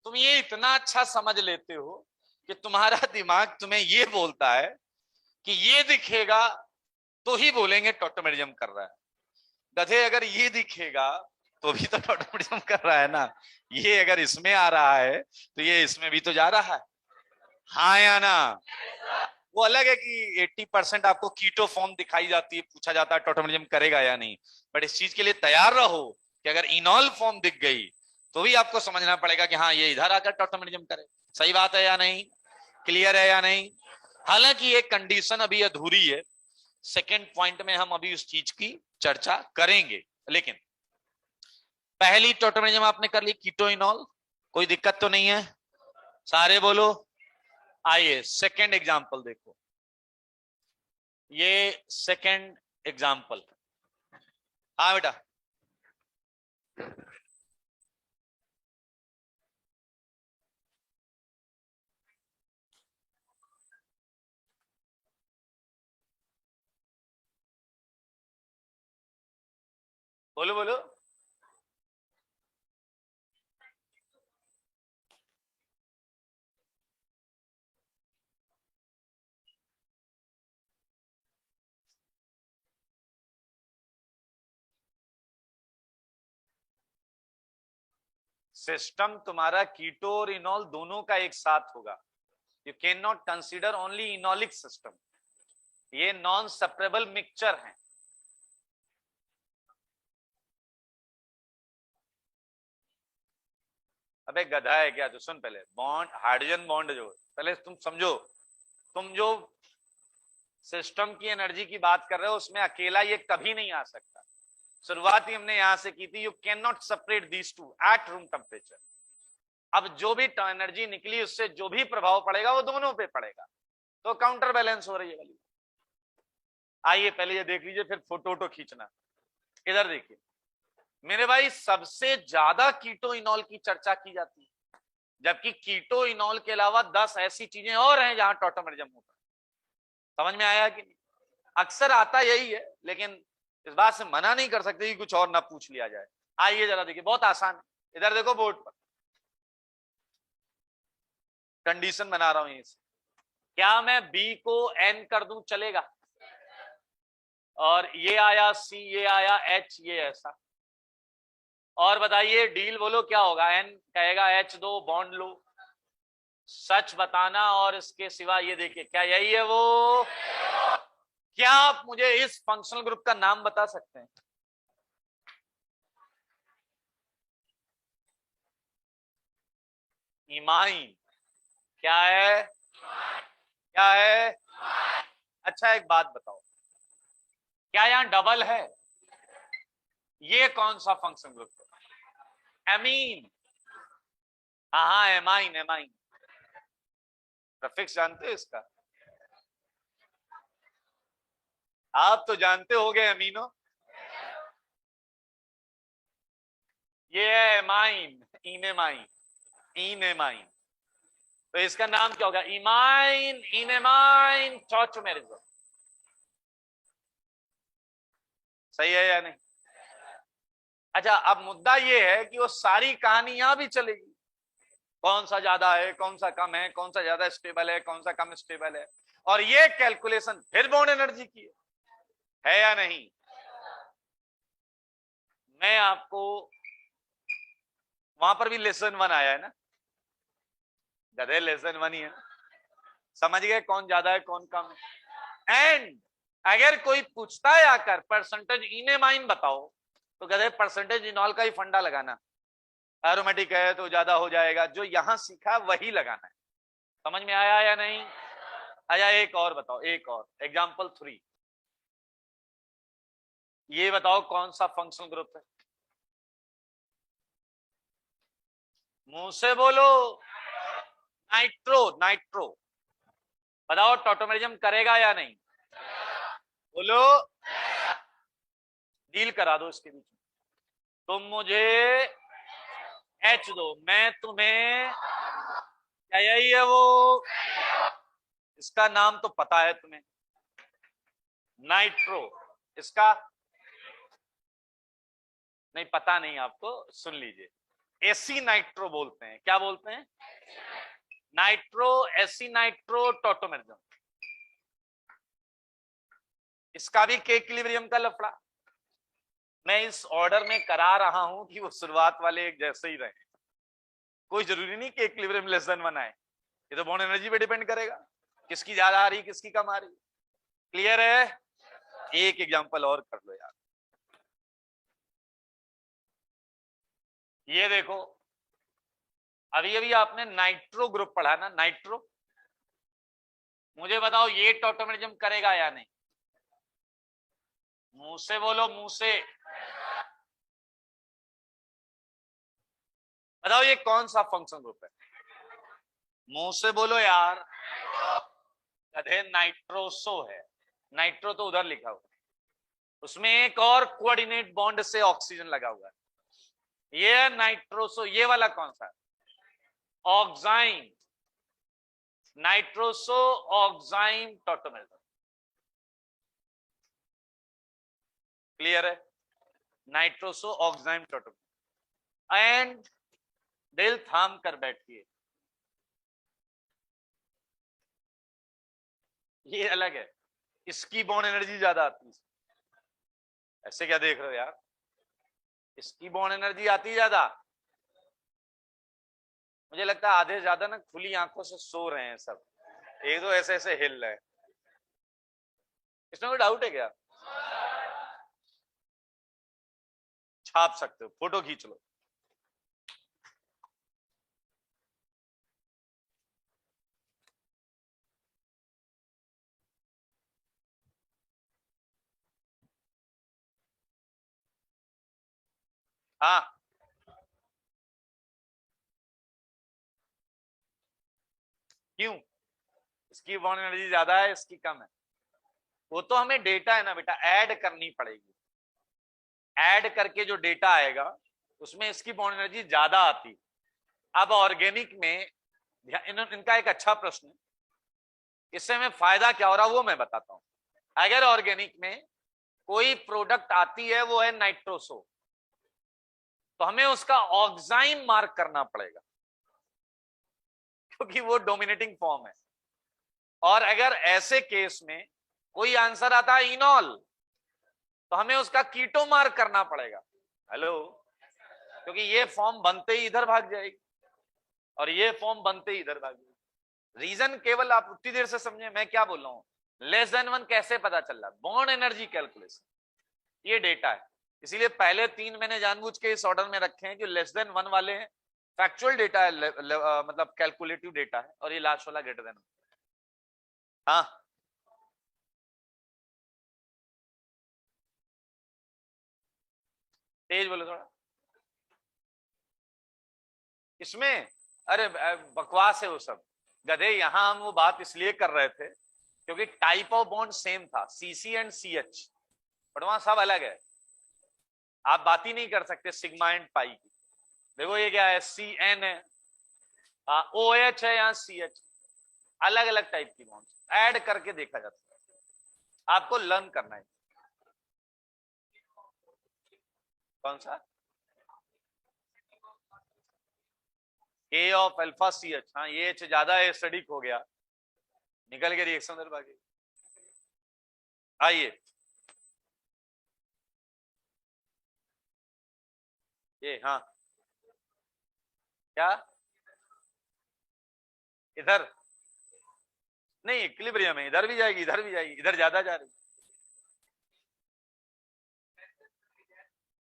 तुम ये इतना अच्छा समझ लेते हो कि तुम्हारा दिमाग तुम्हें ये बोलता है कि ये दिखेगा तो ही बोलेंगे टॉटोमेरिज्म कर रहा है। गधे, अगर ये दिखेगा तो भी तो टॉटोमेरिज्म कर रहा है ना, ये अगर इसमें आ रहा है तो ये इसमें भी तो जा रहा है, हाँ या ना? वो अलग है कि 80% आपको कीटो फॉर्म दिखाई जाती है, पूछा जाता है टॉटोमेरिज्म करेगा या नहीं, बट इस चीज के लिए तैयार रहो कि अगर इनॉल फॉर्म दिख गई तो भी आपको समझना पड़ेगा कि हाँ ये इधर आकर टॉटोमेरिज्म करे। सही बात है या नहीं? क्लियर है या नहीं? हालांकि ये कंडीशन अभी अधूरी है, सेकेंड पॉइंट में हम अभी उस चीज की चर्चा करेंगे। लेकिन पहली टॉटोमेरिज्म आपने कर ली, कीटो इनॉल, कोई दिक्कत तो नहीं है? सारे बोलो। आइए सेकेंड एग्जांपल देखो, ये सेकेंड एग्जांपल। हाँ बेटा, बोलो बोलो। सिस्टम तुम्हारा कीटो और इनॉल दोनों का एक साथ होगा। You can not consider only enolic system, ये नॉन सेपरेबल मिक्सचर है। अबे गधा है क्या? तो सुन, पहले बॉन्ड, हाइड्रोजन बॉन्ड जो, पहले तुम समझो, तुम जो सिस्टम की एनर्जी की बात कर रहे हो उसमें अकेला ये कभी नहीं आ सकता। शुरुआत ही हमने यहां से की थी, you can not separate these two at room temperature. अब जो भी एनर्जी निकली उससे जो भी प्रभाव पड़ेगा वो दोनों पे पड़ेगा, तो काउंटर बैलेंस हो रही है वाली। आइए पहले ये देख लीजिए, फिर फोटो वोटो खींचना। इधर देखिए मेरे भाई, सबसे ज्यादा कीटो इनॉल की चर्चा की जाती है, जबकि कीटो इनॉल के अलावा 10 ऐसी चीजें और हैं जहां टॉटोमेरिज्म होता है। समझ में आया कि नहीं? अक्सर आता यही है, लेकिन इस बात से मना नहीं कर सकते कि कुछ और ना पूछ लिया जाए। आइए जरा देखिए, बहुत आसान है, इधर देखो बोर्ड पर कंडीशन बना रहा हूं यहीं से। क्या मैं बी को एन कर दूं, चलेगा? और ये आया सी, ये आया एच, ये ऐसा। और बताइए डील बोलो क्या होगा? एन कहेगा एच दो, बॉन्ड लो। सच बताना, और इसके सिवा ये देखिए, क्या यही है वो? क्या आप मुझे इस फंक्शनल ग्रुप का नाम बता सकते हैं? इमाइन। क्या है? क्या है? अच्छा एक बात बताओ, क्या यहां डबल है? ये कौन सा फंक्शन ग्रुप है? एमीन। हाँ हाँ, एमाइन एमाइन, प्रीफिक्स जानते हो इसका? आप तो जानते होगे अमीनो, ये है एमाइन, इनेमाइन, इनेमाइन। तो इसका नाम क्या होगा? Imine, enamine, tautomerism. सही है या नहीं? अच्छा, अब मुद्दा ये है कि वो सारी कहानी यहां भी चलेगी, कौन सा ज्यादा है, कौन सा कम है, कौन सा ज्यादा स्टेबल है, कौन सा कम स्टेबल है, और ये कैलकुलेशन फिर बॉन्ड एनर्जी की है या नहीं? मैं आपको, वहां पर भी लेसन वन आया है ना, गधे लेसन वन ही है, समझ गए कौन ज्यादा है कौन कम है। एंड अगर कोई पूछता है आकर परसेंटेज इनेमाइन बताओ, तो गधे परसेंटेज इनॉल का ही फंडा लगाना, एरोमेटिक है तो ज्यादा हो जाएगा, जो यहां सीखा वही लगाना है। समझ में आया या नहीं? अच्छा, एक और बताओ, एक और एग्जाम्पल 3, ये बताओ कौन सा फंक्शनल ग्रुप है? मुंह से बोलो। Nitro, nitro. बताओ टॉटोमेरिज्म करेगा या नहीं? बोलो। डील करा दो इसके बीच में, तुम मुझे एच दो, मैं तुम्हें, क्या यही है वो? इसका नाम तो पता है तुम्हें, नाइट्रो। इसका नहीं पता, नहीं आपको, सुन लीजिए, एसी नाइट्रो बोलते हैं। क्या बोलते हैं? Nitro, AC nitro, tautomerism. इसका भी के इक्विलिब्रियम का लफड़ा। मैं इस ऑर्डर में करा रहा हूं कि वो शुरुआत वाले एक जैसे ही रहे, कोई जरूरी नहीं कि इक्विलिब्रियम लेस देन 1 आए, ये तो बॉन्ड एनर्जी पे डिपेंड करेगा, किसकी ज्यादा आ रही किसकी कम आ रही। क्लियर है? एक एग्जांपल और कर लो यार, ये देखो, अभी अभी आपने नाइट्रो ग्रुप पढ़ा ना, नाइट्रो। मुझे बताओ ये टॉटोमेरिज्म करेगा या नहीं? मुंह से बोलो, मुंह से बताओ ये कौन सा फंक्शन ग्रुप है? मुंह से बोलो यार। गधे, नाइट्रोसो है। नाइट्रो तो उधर लिखा हुआ है, उसमें एक और कोऑर्डिनेट बॉन्ड से ऑक्सीजन लगा हुआ है। ये नाइट्रोसो, ये वाला कौन सा है? Oxime, nitroso oxime tautomerism. Clear है? Nitroso oxime tautomerism. एंड दिल थाम कर बैठिए, ये अलग है, इसकी बॉन्ड एनर्जी ज्यादा आती है। ऐसे क्या देख रहे हो यार, इसकी बॉन्ड एनर्जी आती है ज्यादा। मुझे लगता है आधे ज्यादा ना खुली आंखों से सो रहे हैं सब, एक दो ऐसे ऐसे हिल रहे हैं। इसमें कोई डाउट है क्या? छाप सकते हो, फोटो खींच लो। हाँ, क्यों? इसकी बॉन्ड एनर्जी ज्यादा है, इसकी कम है, वो तो हमें डेटा है ना बेटा, ऐड करनी पड़ेगी। ऐड करके जो डेटा आएगा उसमें इसकी बॉन्ड एनर्जी ज्यादा आती। अब ऑर्गेनिक में इनका एक अच्छा प्रश्न है, इससे हमें फायदा क्या हो रहा है वो मैं बताता हूं। अगर ऑर्गेनिक में कोई प्रोडक्ट आती है वो है नाइट्रोसो, तो हमें उसका ऑक्साइम मार्क करना पड़ेगा, क्योंकि वो डोमिनेटिंग फॉर्म है। और अगर ऐसे केस में कोई आंसर आता है इनॉल, तो हमें उसका कीटो मार्क करना पड़ेगा। हेलो, क्योंकि ये फॉर्म बनते ही इधर भाग जाएगी और ये फॉर्म बनते ही इधर भाग जाएगी। रीजन केवल आप उतनी देर से समझे मैं क्या बोल रहा हूं। लेस देन 1 कैसे पता चल रहा है? बॉन्ड एनर्जी कैलकुलेशन, ये डेटा है। इसीलिए पहले 3 मैंने जानबूझ के इस ऑर्डर में रखे हैं, जो लेस देन 1 वाले हैं फैक्चुअल डेटा है, मतलब कैलकुलेटिव डेटा है, और ये लास्ट वाला ग्रेटर देन। हाँ, तेज बोलो थोड़ा। इसमें अरे बकवास है वो सब, गधे। यहां हम वो बात इसलिए कर रहे थे क्योंकि टाइप ऑफ बॉन्ड सेम था, सीसी एंड सीएच, बट वहां सब अलग है। आप बात ही नहीं कर सकते सिग्मा एंड पाई की। देखो ये क्या है, सी एन है, ओ एच है, यहाँ सी एच। अलग अलग टाइप की बॉन्ड ऐड करके देखा जाता है, आपको लर्न करना है। कौन सा? ए ऑफ अल्फा सी एच, हाँ ये एच ज्यादा है, एसिडिक हो गया, निकल के रिएक्शन दर भागी। आइए ये, हाँ क्या इधर नहीं, इक्विलिब्रियम है, इधर भी जाएगी इधर भी जाएगी, इधर ज्यादा जा रही।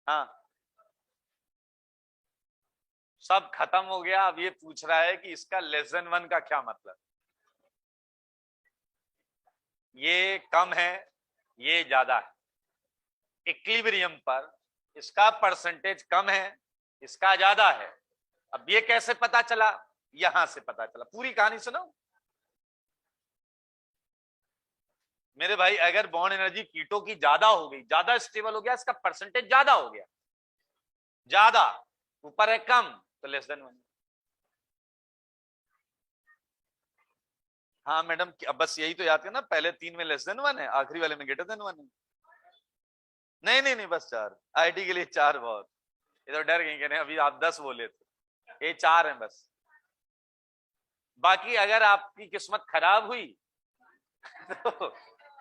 हाँ सब खत्म हो गया, अब ये पूछ रहा है कि इसका लेस देन 1 का क्या मतलब। ये कम है, ये ज्यादा है, इक्विलिब्रियम पर इसका परसेंटेज कम है, इसका ज्यादा है। अब ये कैसे पता चला? यहां से पता चला, पूरी कहानी सुनो मेरे भाई। अगर बॉन्ड एनर्जी कीटो की ज्यादा हो गई, ज्यादा स्टेबल हो गया, इसका परसेंटेज ज्यादा हो गया, ज्यादा ऊपर है कम, तो लेस देन 1। हाँ मैडम, अब बस यही तो याद करना, पहले 3 में लेस देन 1 है, आखिरी वाले में ग्रेटर देन 1 है। नहीं नहीं नहीं, बस 4, आईटी के लिए 4 बहुत। ये तो डर गई, कहने अभी आप 10 बोले थे, ये 4 है बस। बाकी अगर आपकी किस्मत खराब हुई तो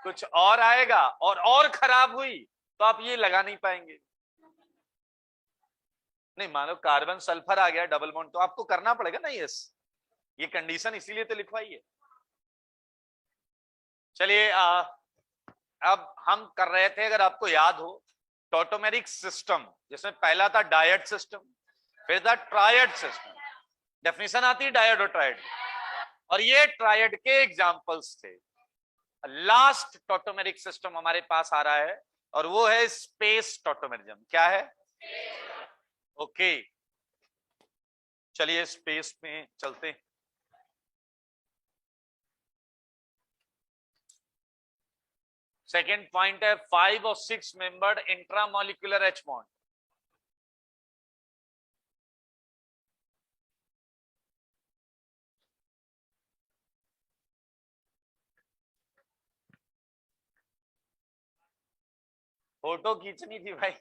कुछ और आएगा, और खराब हुई तो आप ये लगा नहीं पाएंगे। नहीं मानो कार्बन सल्फर आ गया डबल बॉन्ड, तो आपको करना पड़ेगा ना यस, ये कंडीशन इसीलिए तो लिखवाई है। चलिए अब हम कर रहे थे, अगर आपको याद हो, टॉटोमेरिक सिस्टम, जिसमें पहला था डायट सिस्टम, फिर था ट्रायड सिस्टम। डेफिनेशन आती है डायड और ट्रायड, और ये ट्रायड के एग्जांपल्स थे। लास्ट टॉटोमेरिक सिस्टम हमारे पास आ रहा है, और वो है स्पेस टॉटोमेरिज्म। क्या है? ओके चलिए स्पेस में चलते हैं। सेकेंड पॉइंट है 5 और 6 membered intramolecular H bond. Photo खींचनी थी भाई,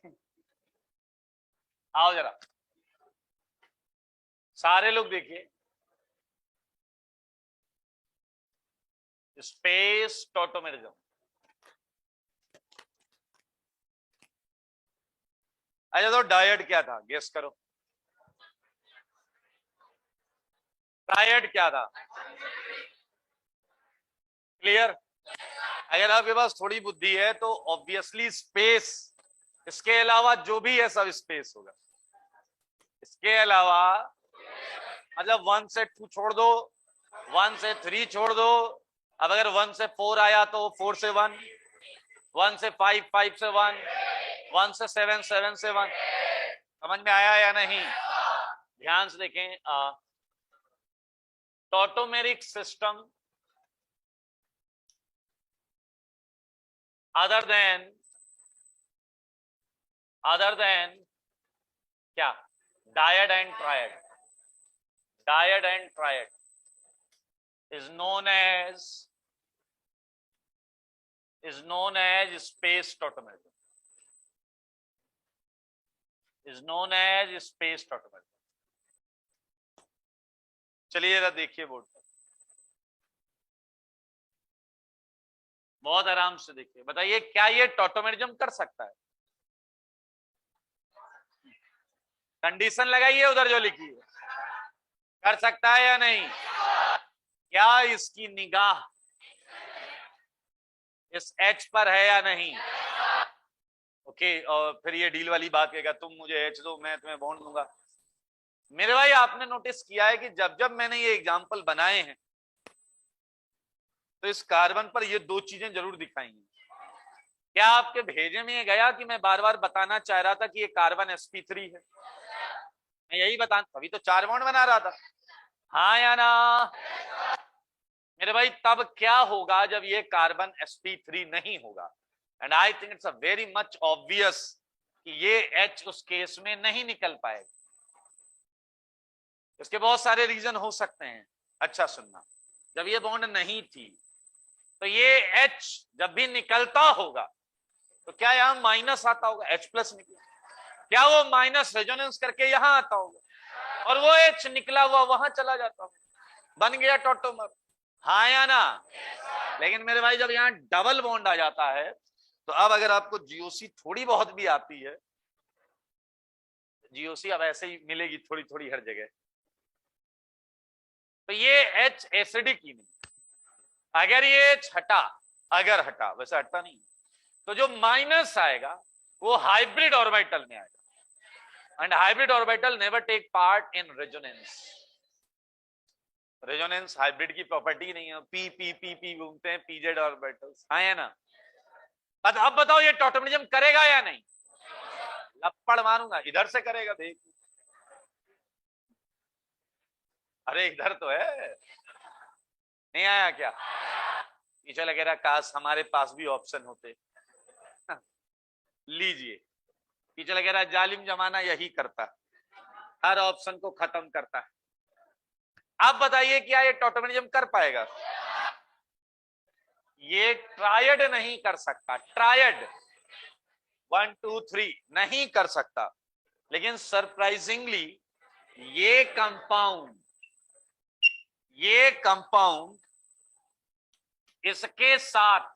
आओ जरा सारे लोग देखिए, स्पेस टॉटोमेरिज्म। अच्छा तो डायड क्या था, गेस करो। ट्रायड क्या था? क्लियर? अगर आपके पास थोड़ी बुद्धि है तो ऑब्वियसली स्पेस, इसके अलावा जो भी है सब स्पेस होगा। इसके अलावा मतलब 1 से 2 छोड़ दो, 1 से 3 छोड़ दो, अब अगर 1 से 4 आया तो 4 से 1, 1 से 5, 5 से 1, 1 से 7, 7 से 1। समझ में आया या नहीं? ध्यान से देखें, टॉटोमेरिक सिस्टम अदर देन क्या? Dyad and triad, dyad and triad is known as space tautomerism, is known as space tautomerism। चलिए जरा देखिए बोर्ड पर, बहुत आराम से देखिए, बताइए क्या ये टॉटोमेरिज्म कर सकता है? कंडीशन लगाइए उधर जो लिखी है, कर सकता है या नहीं? क्या इसकी निगाह इस एच पर है या नहीं? ओके और फिर ये डील वाली बात कहेगा, तुम मुझे एच दो मैं तुम्हें बॉन्ड दूंगा। मेरे भाई आपने नोटिस किया है कि जब जब मैंने ये एग्जाम्पल बनाए हैं तो इस कार्बन पर ये 2 चीजें जरूर दिखाई हैं। क्या आपके भेजे में ये गया कि मैं बार बार बताना चाह रहा था कि ये कार्बन sp3 है? मैं यही बता, तभी तो 4 बॉन्ड बना रहा था। हाँ या ना? मेरे भाई तब क्या होगा जब ये कार्बन sp3 नहीं होगा? And I think it's a very much obvious कि ये H उस केस में नहीं निकल पाएगा। इसके बहुत सारे रीजन हो सकते हैं। अच्छा सुनना, जब ये बॉन्ड नहीं थी तो ये H जब भी निकलता होगा तो क्या यहां माइनस आता होगा? H प्लस निकला, क्या वो माइनस रेजोनेंस करके यहां आता होगा और वो H निकला हुआ वहां चला जाता होगा, बन गया टॉटोमर। हाँ या ना? लेकिन मेरे भाई जब यहाँ डबल बॉन्ड आ जाता है तो अब अगर आपको जीओसी थोड़ी बहुत भी आती है, जीओसी अब ऐसे ही मिलेगी थोड़ी थोड़ी हर जगह, तो ये H एसिडिक ही नहीं। अगर ये H हटा, अगर हटा, वैसे हटता नहीं, तो जो माइनस आएगा वो हाइब्रिड ऑर्बिटल में आएगा and hybrid orbital never take part in resonance. Resonance hybrid की प्रॉपर्टी नहीं है, पी पी पी पी घूमते हैं पीजेड ऑर्बिटल्स। हाँ है ना? अब बताओ ये टॉटोमरिज्म करेगा या नहीं? लपड़ मारूंगा, इधर से करेगा देख। अरे इधर तो है, नहीं आया क्या? टीचर लगे रहा, काश हमारे पास भी ऑप्शन होते। लीजिए, टीचर लगे रहा, जालिम जमाना यही करता, हर ऑप्शन को खत्म करता है। आप बताइए क्या ये टॉटोमरिज्म कर पाएगा? ये ट्रायड नहीं कर सकता, ट्रायड 1 2 3 नहीं कर सकता, लेकिन सरप्राइजिंगली ये कंपाउंड इसके साथ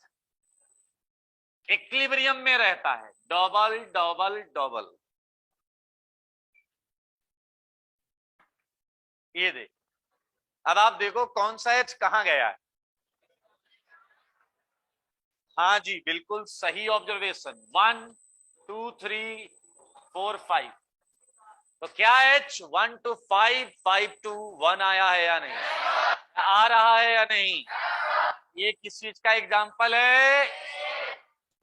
इक्विलिब्रियम में रहता है, डबल डबल डबल। ये देख, अब आप देखो कौन सा H कहां गया है। हाँ जी, बिल्कुल सही ऑब्जर्वेशन, 1 2 3 4 5। तो क्या H 1 to 5 5 to 1 आया है या नहीं? आ रहा है या नहीं? ये किस चीज का एग्जाम्पल है?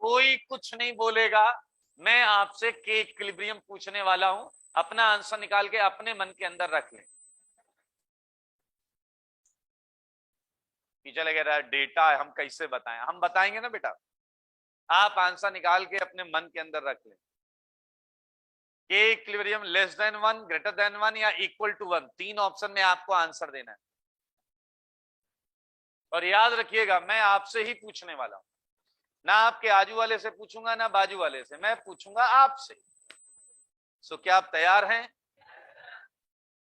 कोई कुछ नहीं बोलेगा, मैं आपसे के इक्विलिब्रियम पूछने वाला हूं, अपना आंसर निकाल के अपने मन के अंदर रख लें। टीचर लग रहा है डेटा हम कैसे बताएं? हम बताएंगे ना बेटा, आप आंसर निकाल के अपने मन के अंदर रख लें। के equilibrium less than 1, greater than 1 या इक्वल टू 1, तीन ऑप्शन में आपको आंसर देना है। और याद रखिएगा मैं आपसे ही पूछने वाला हूं, ना आपके आजू वाले से पूछूंगा ना बाजू वाले से, मैं पूछूंगा आपसे। सो क्या आप तैयार हैं?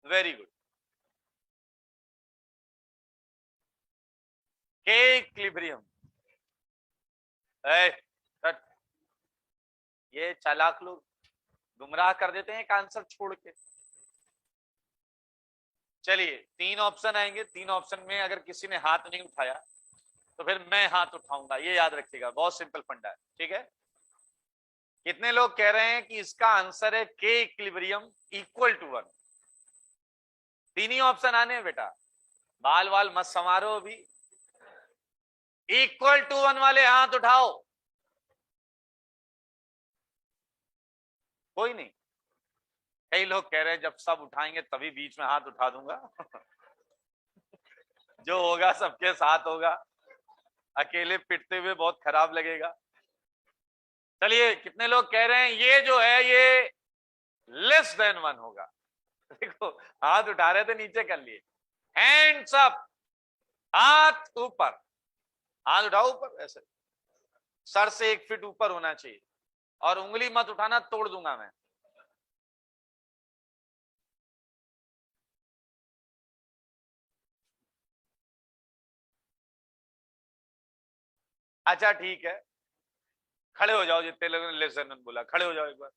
Very good. के इक्विलिब्रियम, ये चालाक लोग गुमराह कर देते हैं एक आंसर छोड़ के। चलिए तीन ऑप्शन आएंगे, तीन ऑप्शन में अगर किसी ने हाथ नहीं उठाया तो फिर मैं हाथ उठाऊंगा, ये याद रखिएगा, बहुत सिंपल फंडा है, ठीक है? कितने लोग कह रहे हैं कि इसका आंसर है के इक्विलिब्रियम इक्वल टू 1? तीन ही ऑप्शन आने हैं बेटा, बाल वाल मत संवारो अभी। इक्वल टू 1 वाले हाथ उठाओ। कोई नहीं, कई लोग कह रहे हैं जब सब उठाएंगे तभी बीच में हाथ उठा दूंगा। जो होगा सबके साथ होगा, अकेले पिटते हुए बहुत खराब लगेगा। चलिए कितने लोग कह रहे हैं ये जो है ये लेस देन 1 होगा? देखो हाथ उठा रहे थे, नीचे कर लिए, हैंड्स अप, हाथ ऊपर, हाथ उठाओ ऊपर ऐसे, सर से 1 फीट ऊपर होना चाहिए, और उंगली मत उठाना, तोड़ दूंगा मैं। अच्छा ठीक है, खड़े हो जाओ, जितने लोगों ने लेस देन 1 बोला खड़े हो जाओ, एक बार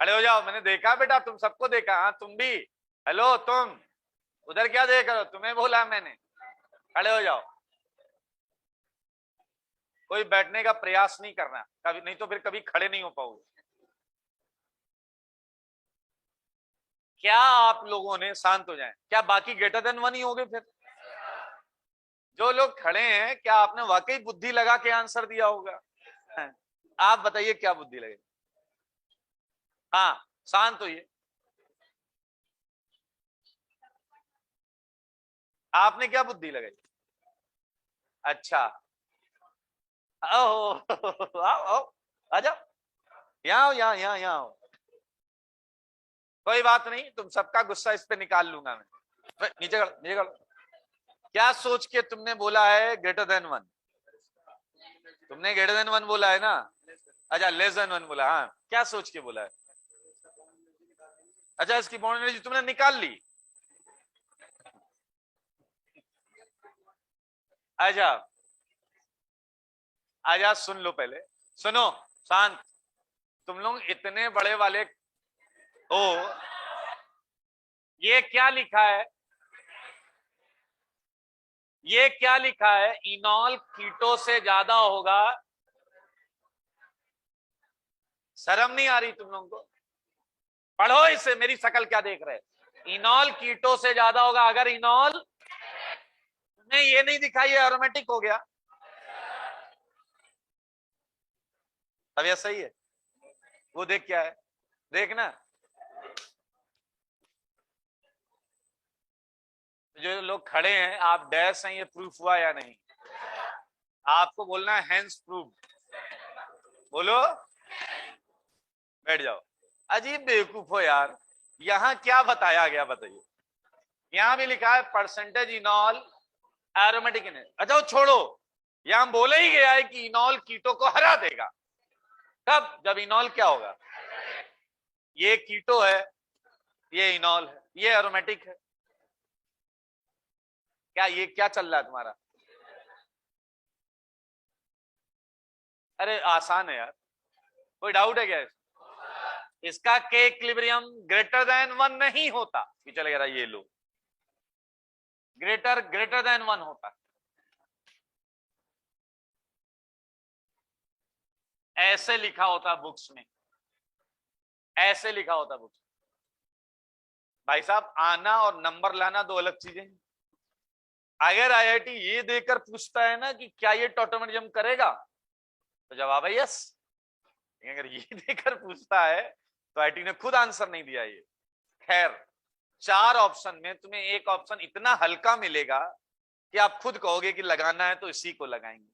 खड़े हो जाओ। मैंने देखा बेटा, तुम सबको देखा, हाँ तुम भी, हेलो तुम उधर क्या देख रहे हो, तुम्हें बोला मैंने, खड़े हो जाओ। कोई बैठने का प्रयास नहीं करना कभी, नहीं तो फिर कभी खड़े नहीं हो पाओगे। क्या आप लोगों ने, शांत हो जाएं, क्या बाकी ग्रेटर देन 1 ही हो गए? फिर जो लोग खड़े हैं क्या आपने वाकई बुद्धि लगा के आंसर दिया होगा? आप बताइए क्या बुद्धि लगे? हाँ शांत होइए। आपने क्या बुद्धि लगाई? अच्छा, आओ आओ आओ, आ जाओ, यहाँ आओ, यहाँ आओ। कोई बात नहीं, तुम सबका गुस्सा इस पे निकाल लूंगा मैं। नीचे कर, नीचे कर। क्या सोच के तुमने बोला है ग्रेटर देन वन? तुमने ग्रेटर देन वन बोला है ना? अच्छा, लेस देन वन बोला, हाँ, क्या सोच के बोला है? अच्छा, इसकी बाउंड एनर्जी तुमने निकाल ली। आजा, आजा, सुन लो पहले, सुनो, शांत। तुम लोग इतने बड़े वाले हो, ये क्या लिखा है? ये क्या लिखा है? इनॉल कीटो से ज्यादा होगा। शर्म नहीं आ रही तुम लोगों को? पढ़ो इसे, मेरी शकल क्या देख रहे? इनॉल कीटो से ज्यादा होगा। अगर इनॉल नहीं, ये नहीं दिखा, ये एरोमेटिक हो गया। अब ये सही है? वो देख क्या है, देखना। जो लोग खड़े हैं, आप डैश हैं, ये प्रूफ हुआ या नहीं? आपको बोलना है हेंस प्रूफ। बोलो, बैठ जाओ। अजीब बेवकूफ हो यार। यहां क्या बताया गया बताइए? यहां भी लिखा है परसेंटेज इनॉल एरोमेटिक इन। अच्छा, वो छोड़ो, यहां बोला ही गया है कि इनॉल कीटो को हरा देगा। कब? जब इनॉल क्या होगा? ये कीटो है, ये इनॉल है, ये एरोमेटिक है। क्या ये क्या चल रहा है तुम्हारा? अरे आसान है यार, कोई डाउट है क्या? इसका के इक्विलिब्रियम ग्रेटर देन वन नहीं होता। ये चले गया, ये लो, ग्रेटर देन वन होता। ऐसे लिखा होता बुक्स में, ऐसे लिखा होता बुक्स। भाई साहब, आना और नंबर लाना दो अलग चीजें हैं। अगर आईआईटी ये देकर पूछता है ना कि क्या ये टॉटोमेटिज्म करेगा, तो जवाब है यस। अगर ये देकर पूछता है तो आईआईटी ने खुद आंसर नहीं दिया ये। खैर, 4 ऑप्शन में तुम्हें एक ऑप्शन इतना हल्का मिलेगा कि आप खुद कहोगे कि लगाना है तो इसी को लगाएंगे,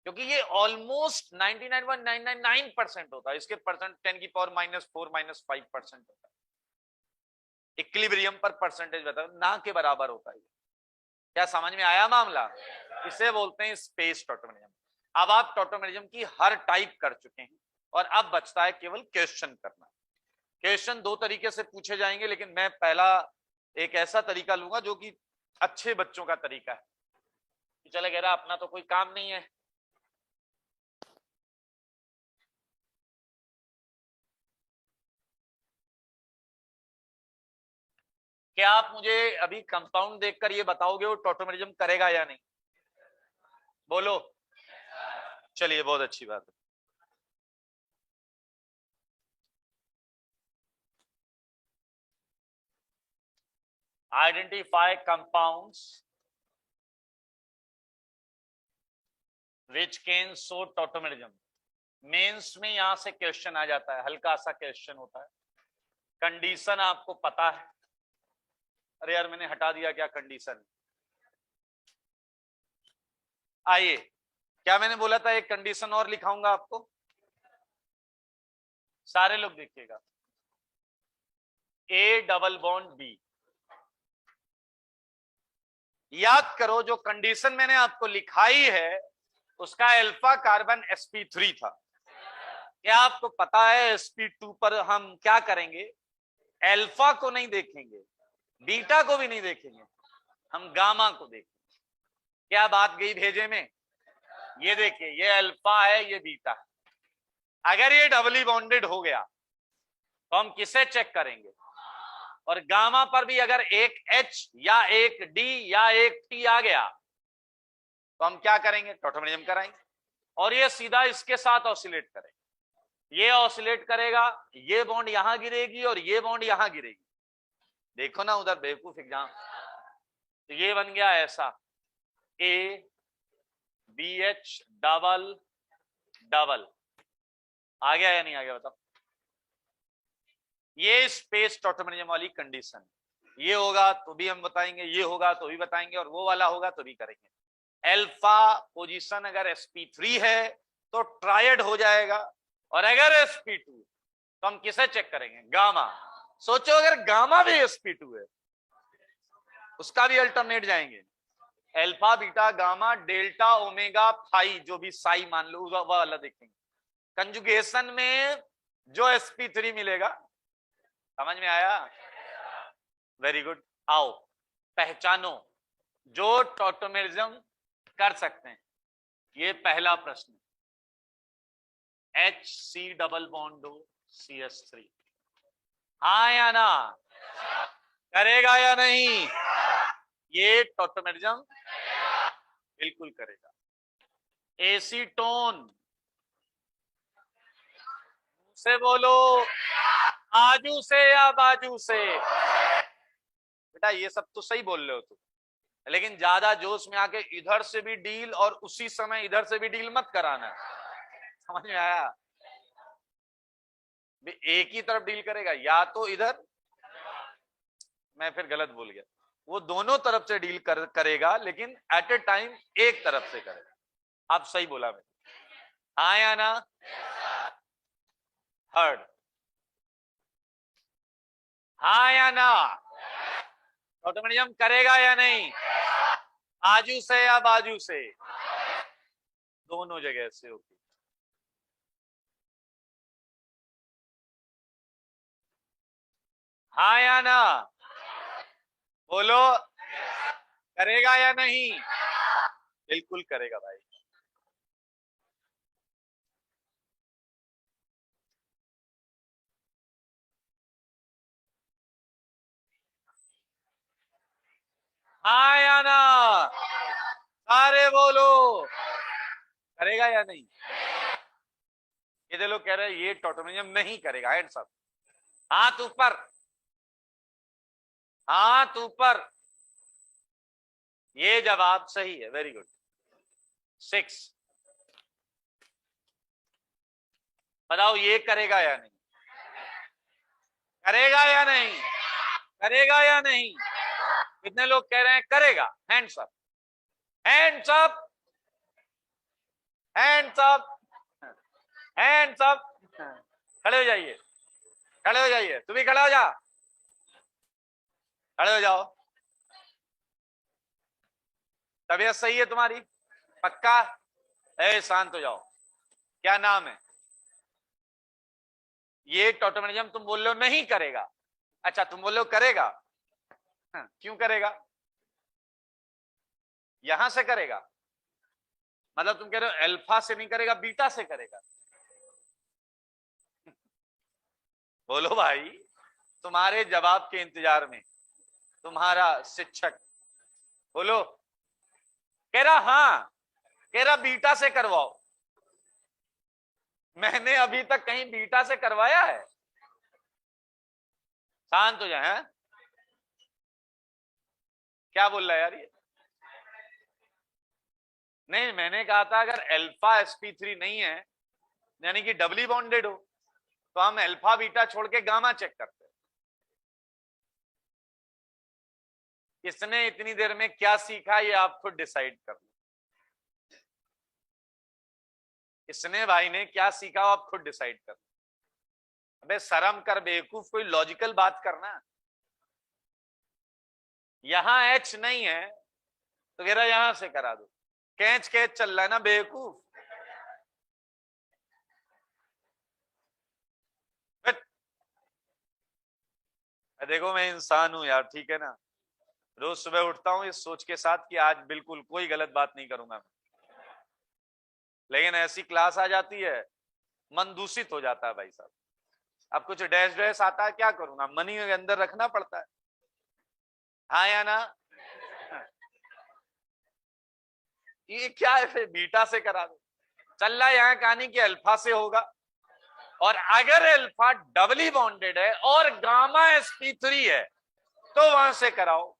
क्योंकि ये ऑलमोस्ट 99.999% होता है। इसके परसेंट 10 की पावर -4 -5% होता है। इक्विलिब्रियम पर परसेंटेज बताओ, ना के बराबर होता है। क्या समझ में आया मामला? इसे बोलते हैं स्पेस टॉटोमेटिज्म। अब आप टॉटोमेटिज्म की हर टाइप कर चुके हैं और अब बचता है केवल क्वेश्चन करना। क्वेश्चन 2 तरीके से पूछे जाएंगे, लेकिन मैं पहला एक ऐसा तरीका लूंगा जो कि अच्छे बच्चों का तरीका है। चले कह रहा अपना तो कोई काम नहीं है। क्या आप मुझे अभी कंपाउंड देखकर ये बताओगे वो टॉटोमेटिज्म करेगा या नहीं? बोलो। चलिए, बहुत अच्छी बात है। Identify compounds which can show tautomerism. Mains में यहां से क्वेश्चन आ जाता है, हल्का सा क्वेश्चन होता है। कंडीशन आपको पता है? अरे यार, मैंने हटा दिया क्या कंडीशन? आइए, क्या मैंने बोला था एक कंडीशन और लिखाऊंगा आपको, सारे लोग देखिएगा। A double bond B. याद करो, जो कंडीशन मैंने आपको लिखाई है उसका अल्फा कार्बन sp3 था। क्या आपको पता है sp2 पर हम क्या करेंगे? अल्फा को नहीं देखेंगे, बीटा को भी नहीं देखेंगे, हम गामा को देखेंगे। क्या बात गई भेजे में? ये देखिए, ये अल्फा है, ये बीटा है। अगर ये डबली बॉन्डेड हो गया तो हम किसे चेक करेंगे? और गामा पर भी अगर एक H या एक D या एक T आ गया तो हम क्या करेंगे? टॉटोमेटिज्म कराएंगे। और ये सीधा इसके साथ ऑसिलेट करेगा। ये ऑसिलेट करेगा, ये बॉन्ड यहां गिरेगी और ये बॉन्ड यहां गिरेगी। देखो ना उधर बेवकूफ एग्जाम। तो ये बन गया ऐसा, A BH डबल डबल। आ गया या नहीं आ गया बताओ? ये स्पेस टॉटोमेटिज्म वाली कंडीशन। ये होगा तो भी हम बताएंगे, ये होगा तो भी बताएंगे, और वो वाला होगा तो भी करेंगे। अल्फा पोजीशन अगर sp3 है तो ट्रायड हो जाएगा, और अगर sp2 तो हम किसे चेक करेंगे? गामा। सोचो अगर गामा भी sp2 है, उसका भी अल्टरनेट जाएंगे। Alpha beta gamma delta omega phi, जो भी साई मान लो, वो वाला देखेंगे। कंजुगेशन में जो sp3 मिलेगा, समझ में आया? Very good. आओ पहचानो जो टॉटोमेरिज्म कर सकते हैं। ये पहला प्रश्न, HC डबल बॉन्ड हो CH3, हाँ या ना? करेगा या नहीं? ये टॉटोमेरिज्म बिल्कुल करेगा। एसीटोन से बोलो, आजू से या बाजू से? बेटा ये सब तो सही बोल रहे हो तुम, लेकिन ज्यादा जोश में आके इधर से भी डील और उसी समय इधर से भी डील मत कराना। समझ में आया? एक ही तरफ डील करेगा, या तो इधर, मैं फिर गलत बोल गया, वो दोनों तरफ से डील करेगा, लेकिन एट ए टाइम एक तरफ से करेगा। आप सही बोला मैं, हाँ या ना? थर्ड, हाँ या ना? ऑटोमेटिज्म करेगा या नहीं? आजू से या बाजू से? दोनों जगह से होगी। हाँ या ना? बोलो, करेगा या नहीं? बिल्कुल करेगा भाई। हाँ या ना? सारे बोलो, करेगा या नहीं? ये लोग कह रहे हैं ये टॉटोमेरिज्म नहीं करेगा, हैंड्स अप, हाथ ऊपर, हाथ ऊपर। ये जवाब सही है, वेरी गुड। 6, बताओ ये करेगा या नहीं? करेगा या नहीं? करेगा या नहीं? कितने लोग कह रहे हैं करेगा? Hands up, hands up, hands up, hands up. खड़े हो जाइए, खड़े हो जाइए, तू भी खड़ा हो जा, खड़े हो जाओ। तबीयत सही है तुम्हारी? पक्का? शांत हो जाओ। क्या नाम है? ये टॉटोमेरिज्म तुम बोल रहे हो नहीं करेगा, अच्छा तुम बोल रहे हो करेगा। क्यों करेगा? यहां से करेगा, मतलब तुम कह रहे हो अल्फा से नहीं करेगा, बीटा से करेगा? बोलो भाई, तुम्हारे जवाब के इंतजार में तुम्हारा शिक्षक। बोलो। कह रहा हाँ, कह रहा बीटा से करवाओ। मैंने अभी तक कहीं बीटा से करवाया है? शांत हो जाए। क्या बोल रहा है यार ये? नहीं, मैंने कहा था अगर अल्फा sp3 नहीं है, यानी कि डबली बॉन्डेड हो, तो हम अल्फा बीटा छोड़ के गामा चेक करते हैं। इसने इतनी देर में क्या सीखा ये आप खुद डिसाइड कर लो। इसने भाई ने क्या सीखा आप खुद डिसाइड कर लो। अबे शर्म कर बेवकूफ, कोई लॉजिकल बात करना। यहां एच नहीं है तो कह रहा यहां से करा दो, कैच कैच चल रहा है ना बेवकूफ। देखो मैं इंसान हूं यार, ठीक है ना? रोज सुबह उठता हूं इस सोच के साथ कि आज बिल्कुल कोई गलत बात नहीं करूंगा मैं, लेकिन ऐसी क्लास आ जाती है मन दूषित हो जाता है भाई साहब। अब कुछ डैश डैश आता है, क्या करूंगा, मनी के अंदर रखना पड़ता है, हाँ या ना? ये क्या है, फिर बीटा से करा दो। चल रहा है यहाँ कहानी कि अल्फा से होगा, और अगर अल्फा डबली बॉन्डेड है और गामा sp3 है तो वहां से कराओ।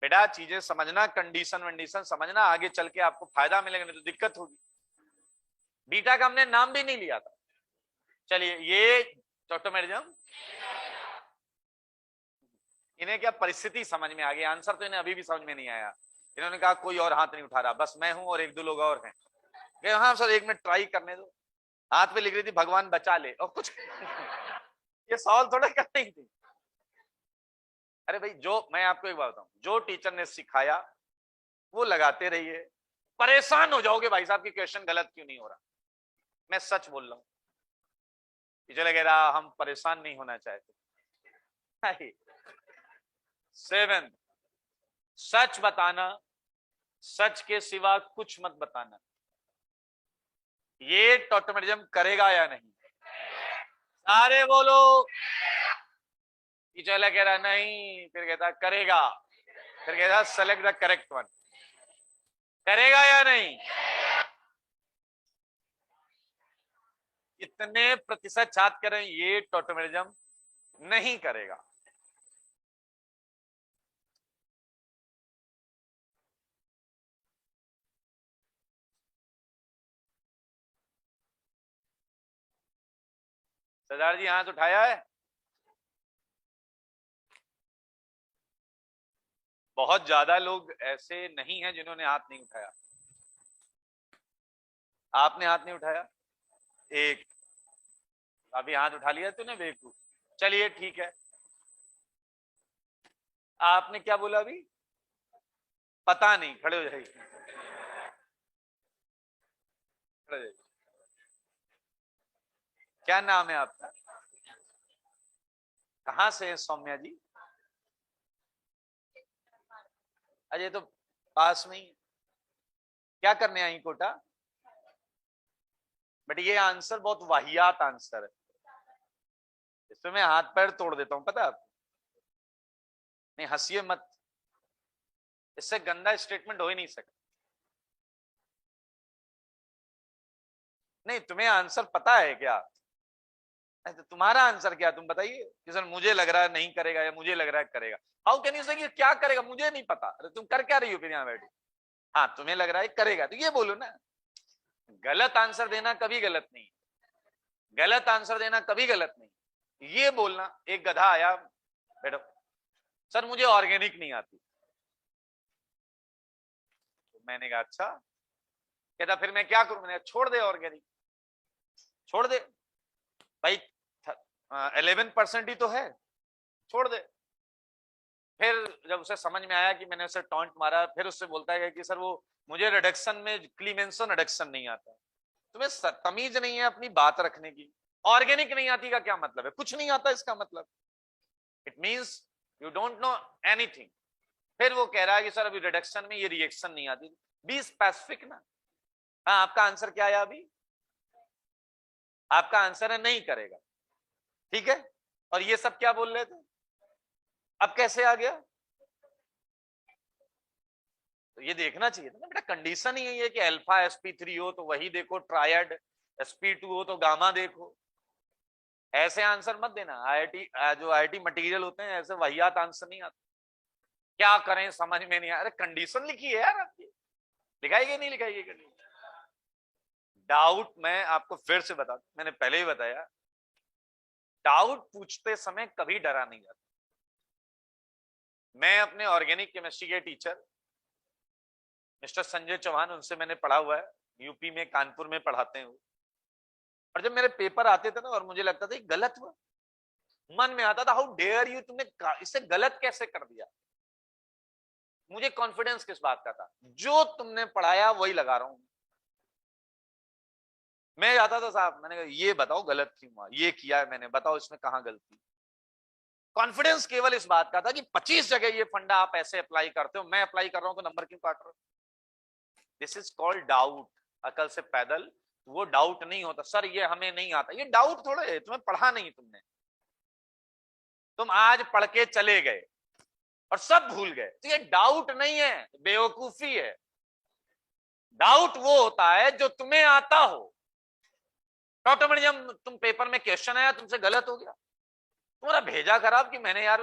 बेटा चीजें समझना, कंडीशन वंडीशन समझना, आगे चल के आपको फायदा मिलेगा, नहीं तो दिक्कत होगी। बीटा का हमने नाम भी नहीं लिया था। चलिए ये ऑटोमेटिज्म। इन्हें क्या परिस्थिति समझ में आ गई, आंसर तो इन्हें अभी भी समझ में नहीं आया। इन्होंने कहा कोई और हाथ नहीं उठा रहा, बस मैं हूं और एक दो लोग और हैं। हाँ सर एक मिनट ट्राई करने दो। हाथ पे लिख रही थी भगवान बचा ले, और कुछ ये सवाल थोड़ा कर रही थी। अरे भाई जो मैं आपको एक बात बताऊं, जो टीचर ने सिखाया वो लगाते रहिए। परेशान हो जाओगे भाई साहब कि क्वेश्चन गलत क्यों नहीं हो रहा। मैं सच बोल रहा हूं, टीचर वगैरह हम परेशान नहीं होना चाहते। 7, सच बताना, सच के सिवा कुछ मत बताना। ये टॉटोमेटिज्म करेगा या नहीं? सारे बोलो। टीचर कह रहा नहीं, फिर कहता करेगा, फिर कहता सेलेक्ट द करेक्ट वन। करेगा या नहीं? इतने प्रतिशत छात्र कह रहे हैं ये टॉटोमेटिज्म नहीं करेगा। सरदार जी हाथ उठाया है? बहुत ज्यादा लोग ऐसे नहीं हैं जिन्होंने हाथ नहीं उठाया। आपने हाथ नहीं उठाया? एक अभी हाथ उठा लिया तूने बेवकूफ। चलिए ठीक है। आपने क्या बोला अभी? पता नहीं। खड़े हो जाइए, खड़े हो जाइए। क्या नाम है आपका? कहां से है सौम्या जी? अजय तो पास में ही। क्या करने आई कोटा? बट ये आंसर बहुत वाहियात आंसर है, इसमें मैं हाथ पैर तोड़ देता हूं पता है आपको। नहीं हंसिए मत, इससे गंदा स्टेटमेंट हो ही नहीं सकता। नहीं तुम्हें आंसर पता है क्या? तो तुम्हारा आंसर क्या, तुम बताइए कि सर मुझे लग रहा है नहीं करेगा या मुझे लग रहा है करेगा। हाउ कैन यू से कि क्या करेगा मुझे नहीं पता? अरे तुम कर क्या रही हो फिर यहाँ बैठे? हाँ तुम्हें लग रहा है करेगा तो ये बोलो ना। गलत आंसर देना कभी गलत नहीं, गलत आंसर देना कभी गलत नहीं। ये बोलना, एक गधा आया बैठो, सर मुझे ऑर्गेनिक नहीं आती। तो मैंने कहा अच्छा। कहता फिर मैं क्या करूं? मैंने कहा छोड़ दे ऑर्गेनिक, छोड़ दे भाई, 11% ही तो है, छोड़ दे। फिर जब उसे समझ में आया कि मैंने उसे टॉन्ट मारा, फिर उससे बोलता है कि सर वो मुझे रिडक्शन में क्लीमेंसन रिडक्शन नहीं आता। तुम्हें तमीज नहीं है अपनी बात रखने की। ऑर्गेनिक नहीं आती का क्या मतलब है? कुछ नहीं आता इसका मतलब, it means you don't know anything. फिर वो कह रहा है कि सर अभी रिडक्शन में ये रिएक्शन नहीं आती। बी स्पेसिफिक ना। हाँ आपका आंसर क्या आया अभी? आपका आंसर है नहीं करेगा, ठीक है। और ये सब क्या बोल रहे थे? अब कैसे आ गया? तो ये देखना चाहिए था ना बेटा, कंडीशन ही है कि अल्फा sp3 हो तो वही देखो, ट्रायड sp2 हो तो गामा देखो। ऐसे आंसर मत देना। आईआईटी जो आईआईटी मटेरियल होते हैं ऐसे वाहियात आंसर नहीं आते। क्या करें समझ में नहीं आ रहा। कंडीशन लिखी है यार आपकी, लिखाई नहीं लिखाई कंडीशन। डाउट मैं आपको फिर से बता दूं, मैंने पहले ही बताया, डाउट पूछते समय कभी डरा नहीं जाता। मैं अपने ऑर्गेनिक केमिस्ट्री के टीचर मिस्टर संजय चौहान, उनसे मैंने पढ़ा हुआ है, यूपी में कानपुर में पढ़ाते हैं वो। और जब मेरे पेपर आते थे ना और मुझे लगता था गलत हुआ, मन में आता था हाउ डेयर यू, तुमने इसे गलत कैसे कर दिया। मुझे कॉन्फिडेंस किस बात का था? जो तुमने पढ़ाया वही लगा रहा हूं। मैं जाता था साहब, मैंने कहा ये बताओ गलत क्यों हुआ, ये किया है मैंने, बताओ इसमें कहां गलती। कॉन्फिडेंस केवल इस बात का था कि 25 जगह ये फंडा आप ऐसे अप्लाई करते हो, मैं अप्लाई कर रहा हूं तो नंबर क्यों काट रहा हूं। This is called doubt. अकल से पैदल वो डाउट नहीं होता सर ये हमें नहीं आता। ये डाउट थोड़ा है, तुम्हें पढ़ा नहीं तुमने। तुम आज पढ़ के चले गए और सब भूल गए, तो ये डाउट नहीं है, बेवकूफी है। डाउट वो होता है जो तुम्हें आता हो। ऑटोमेटिक तुम पेपर में क्वेश्चन आया तुमसे गलत हो गया, तुम्हारा भेजा खराब कि मैंने यार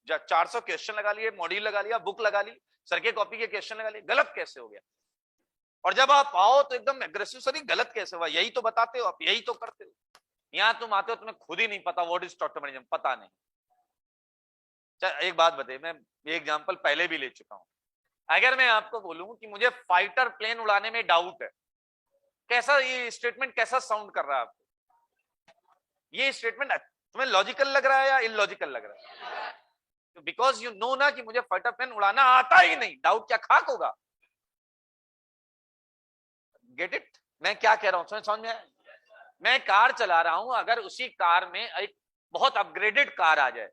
400 क्वेश्चन लगा लिए, मॉड्यूल लगा लिया, बुक लगा ली, सर के कॉपी के क्वेश्चन लगा लिए, गलत कैसे हो गया। और जब आप आओ तो एकदम एग्रेसिव, सर गलत कैसे हुआ, यही तो बताते हो आप, यही तो करते हो। यहां तुम आते हो तुम्हें खुद ही नहीं पता व्हाट इज टॉटोमेरिज्म, पता नहीं। एक बात बताइए, मैं ये एग्जांपल पहले भी ले चुका हूं। अगर मैं आपको बोलूं कि मुझे फाइटर प्लेन उड़ाने में डाउट है, कैसा ये स्टेटमेंट कैसा साउंड कर रहा है आपको? ये स्टेटमेंट तुम्हें लॉजिकल लग रहा है या इलॉजिकल लग रहा है? बिकॉज यू नो ना कि मुझे फाइटर प्लेन उड़ाना आता ही नहीं, डाउट क्या खाक होगा? Get it? मैं क्या कह रहा हूं समझ में आया? मैं कार चला रहा हूं, अगर उसी कार में एक बहुत अपग्रेडेड कार आ जाए,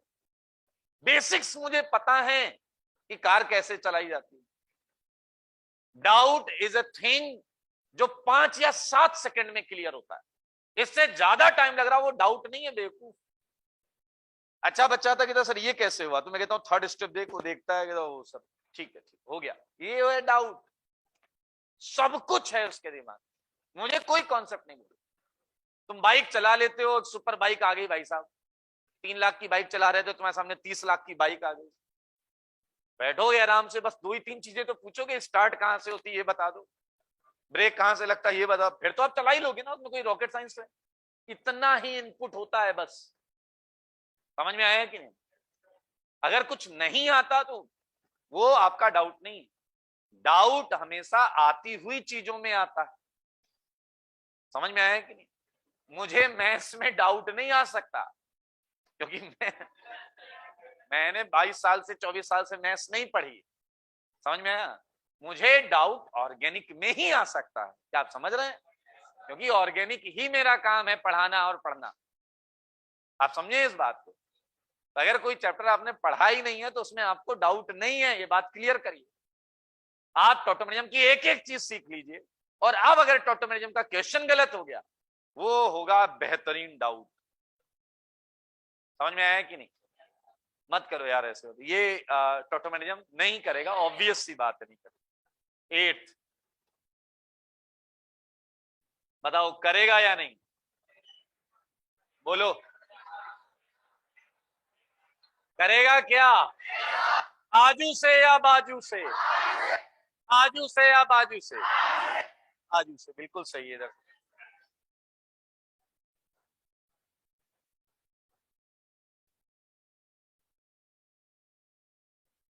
बेसिक्स मुझे पता है कि कार कैसे चलाई जाती है। डाउट इज अ थिंग जो 5 या 7 सेकंड में क्लियर होता है, इससे ज्यादा टाइम लग रहा, वो डाउट नहीं है बेवकूफ। अच्छा बच्चा था कि सर ये कैसे हुआ, तो मैं कहता हूँ थर्ड स्टेप देखो, देखता है कि तो सर ठीक है, ठीक हो गया, ये है डाउट। सब कुछ है उसके दिमाग, मुझे कोई कॉन्सेप्ट नहीं। तुम बाइक चला लेते हो, सुपर बाइक आ गई भाई साहब, 3 लाख की बाइक चला रहे थे, तुम्हारे सामने 30 लाख की बाइक आ गई, बैठोगे आराम से, बस 2 ही 3 चीजें तो पूछोगे, स्टार्ट कहां से होती है ये बता दो, ब्रेक कहां से लगता है ये बता, फिर तो आप चला ही लोगे ना, उसमें कोई रॉकेट साइंस है? इतना ही इनपुट होता है बस। समझ में आया कि नहीं? अगर कुछ नहीं आता तो वो आपका डाउट नहीं। डाउट हमेशा आती हुई चीजों में आता है। समझ में आया कि नहीं? मुझे मैथ्स में डाउट नहीं आ सकता, क्योंकि मैंने 22 साल से 24 साल से मैथ्स नहीं पढ़ी। समझ में आया? मुझे डाउट ऑर्गेनिक में ही आ सकता है। क्या आप समझ रहे हैं? क्योंकि ऑर्गेनिक ही मेरा काम है, पढ़ाना और पढ़ना। आप समझे इस बात को? तो अगर कोई चैप्टर आपने पढ़ा ही नहीं है तो उसमें आपको डाउट नहीं है, ये बात क्लियर करिए। आप टॉटोमेरिज्म की एक एक चीज सीख लीजिए, और अब अगर टॉटोमेरिज्म का क्वेश्चन गलत हो गया, वो होगा बेहतरीन डाउट। समझ में आया कि नहीं? मत करो यार ऐसे, ये टॉटोमेरिज्म नहीं करेगा, ऑब्वियस सी बात है, नहीं करेगा। 8 बताओ करेगा या नहीं? बोलो, करेगा क्या? आजू से या बाजू से? आजू से या बाजू से? आजू से, बिल्कुल सही है। इधर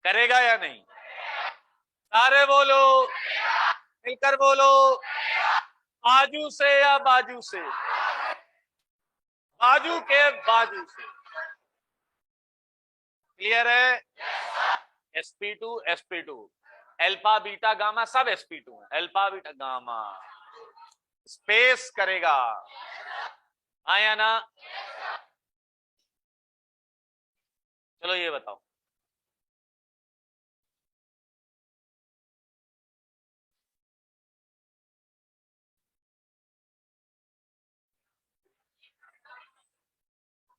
करेगा या नहीं? सारे बोलो, मिलकर बोलो, आजू से या बाजू से? बाजू के बाजू से। क्लियर है? sp2 sp2 alpha beta gamma सब sp2 है, अल्फा बीटा गामा। स्पेस करेगा, आया ना? चलो ये बताओ,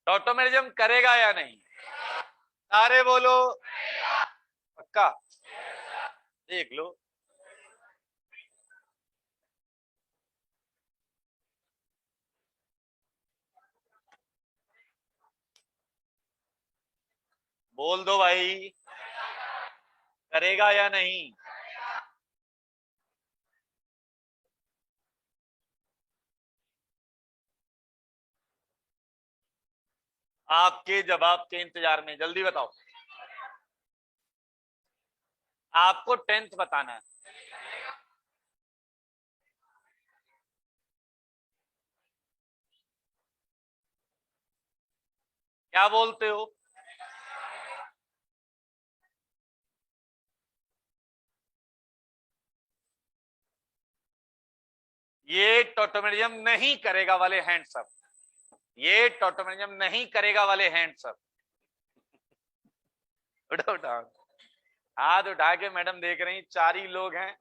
टॉटोमेरिज्म करेगा या नहीं? सारे बोलो, पक्का? देख लो, बोल दो भाई, करेगा या नहीं? आपके जवाब के इंतजार में, जल्दी बताओ। आपको 10th बताना है। क्या बोलते हो? ये टॉटोमेरिज्म नहीं करेगा वाले हैंड्स अप। ये टॉटोमेरिज्म नहीं करेगा वाले हैंड्स अप। उठा उठा हाथ उठा के, मैडम देख रही, 4 ही लोग हैं।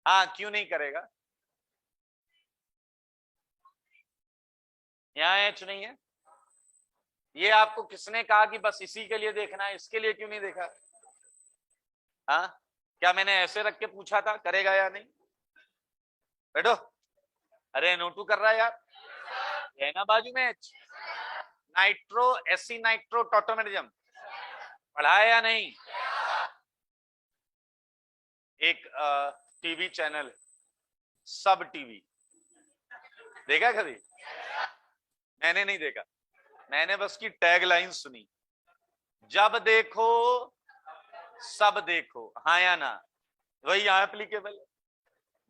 हाँ, क्यों नहीं करेगा? यहाँ एच नहीं है। ये आपको किसने कहा कि बस इसी के लिए देखना है, इसके लिए क्यों नहीं देखा? हाँ, क्या मैंने ऐसे रख के पूछा था करेगा या नहीं? बैठो। अरे नोटू कर रहा है यार, है ना बाजू में H. Nitro AC nitro tautomerism पढ़ा है या नहीं? एक टीवी चैनल, सब टीवी, देखा कभी? मैंने नहीं देखा, मैंने बस की टैग लाइन सुनी, जब देखो सब देखो, हाँ या ना, वही यहाँ एप्लीकेबल है।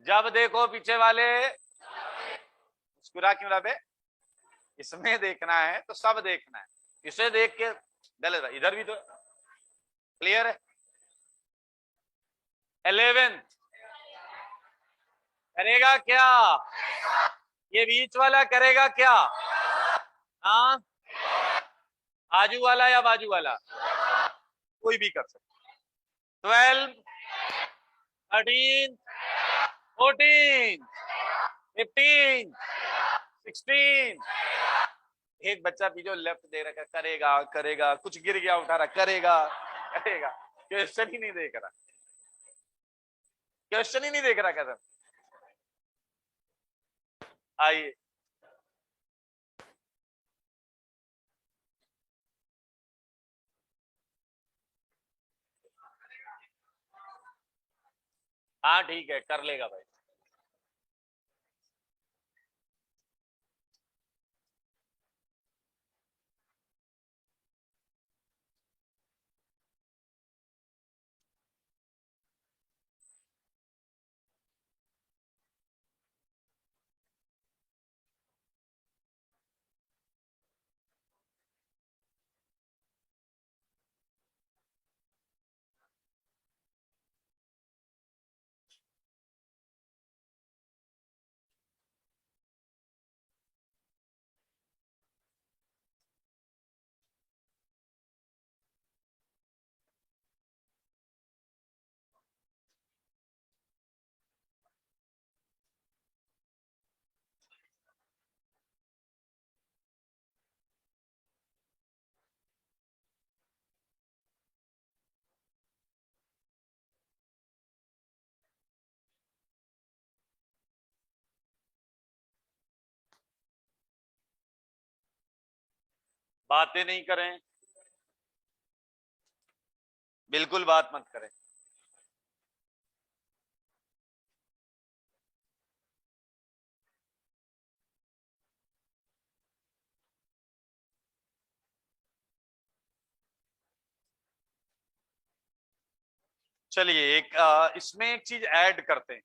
जब देखो पीछे वाले, मुस्कुरा क्यों रहा बे, इसमें देखना है तो सब देखना है, इसे देख के गलत है, इधर भी तो क्लियर है। 11 करेगा क्या, ये बीच वाला करेगा क्या, हाँ, आजू वाला या बाजू वाला, कोई भी कर सकता। 12, 13, 14, 15, 16, एक बच्चा पीछे लेफ्ट दे रखा, करेगा करेगा, कुछ गिर गया उठा रहा, करेगा करेगा, क्वेश्चन ही नहीं देख रहा, क्वेश्चन ही नहीं देख रहा कसम। आइए, हाँ ठीक है, कर लेगा भाई। बातें नहीं करें, बिल्कुल बात मत करें। चलिए एक इसमें एक चीज ऐड करते हैं,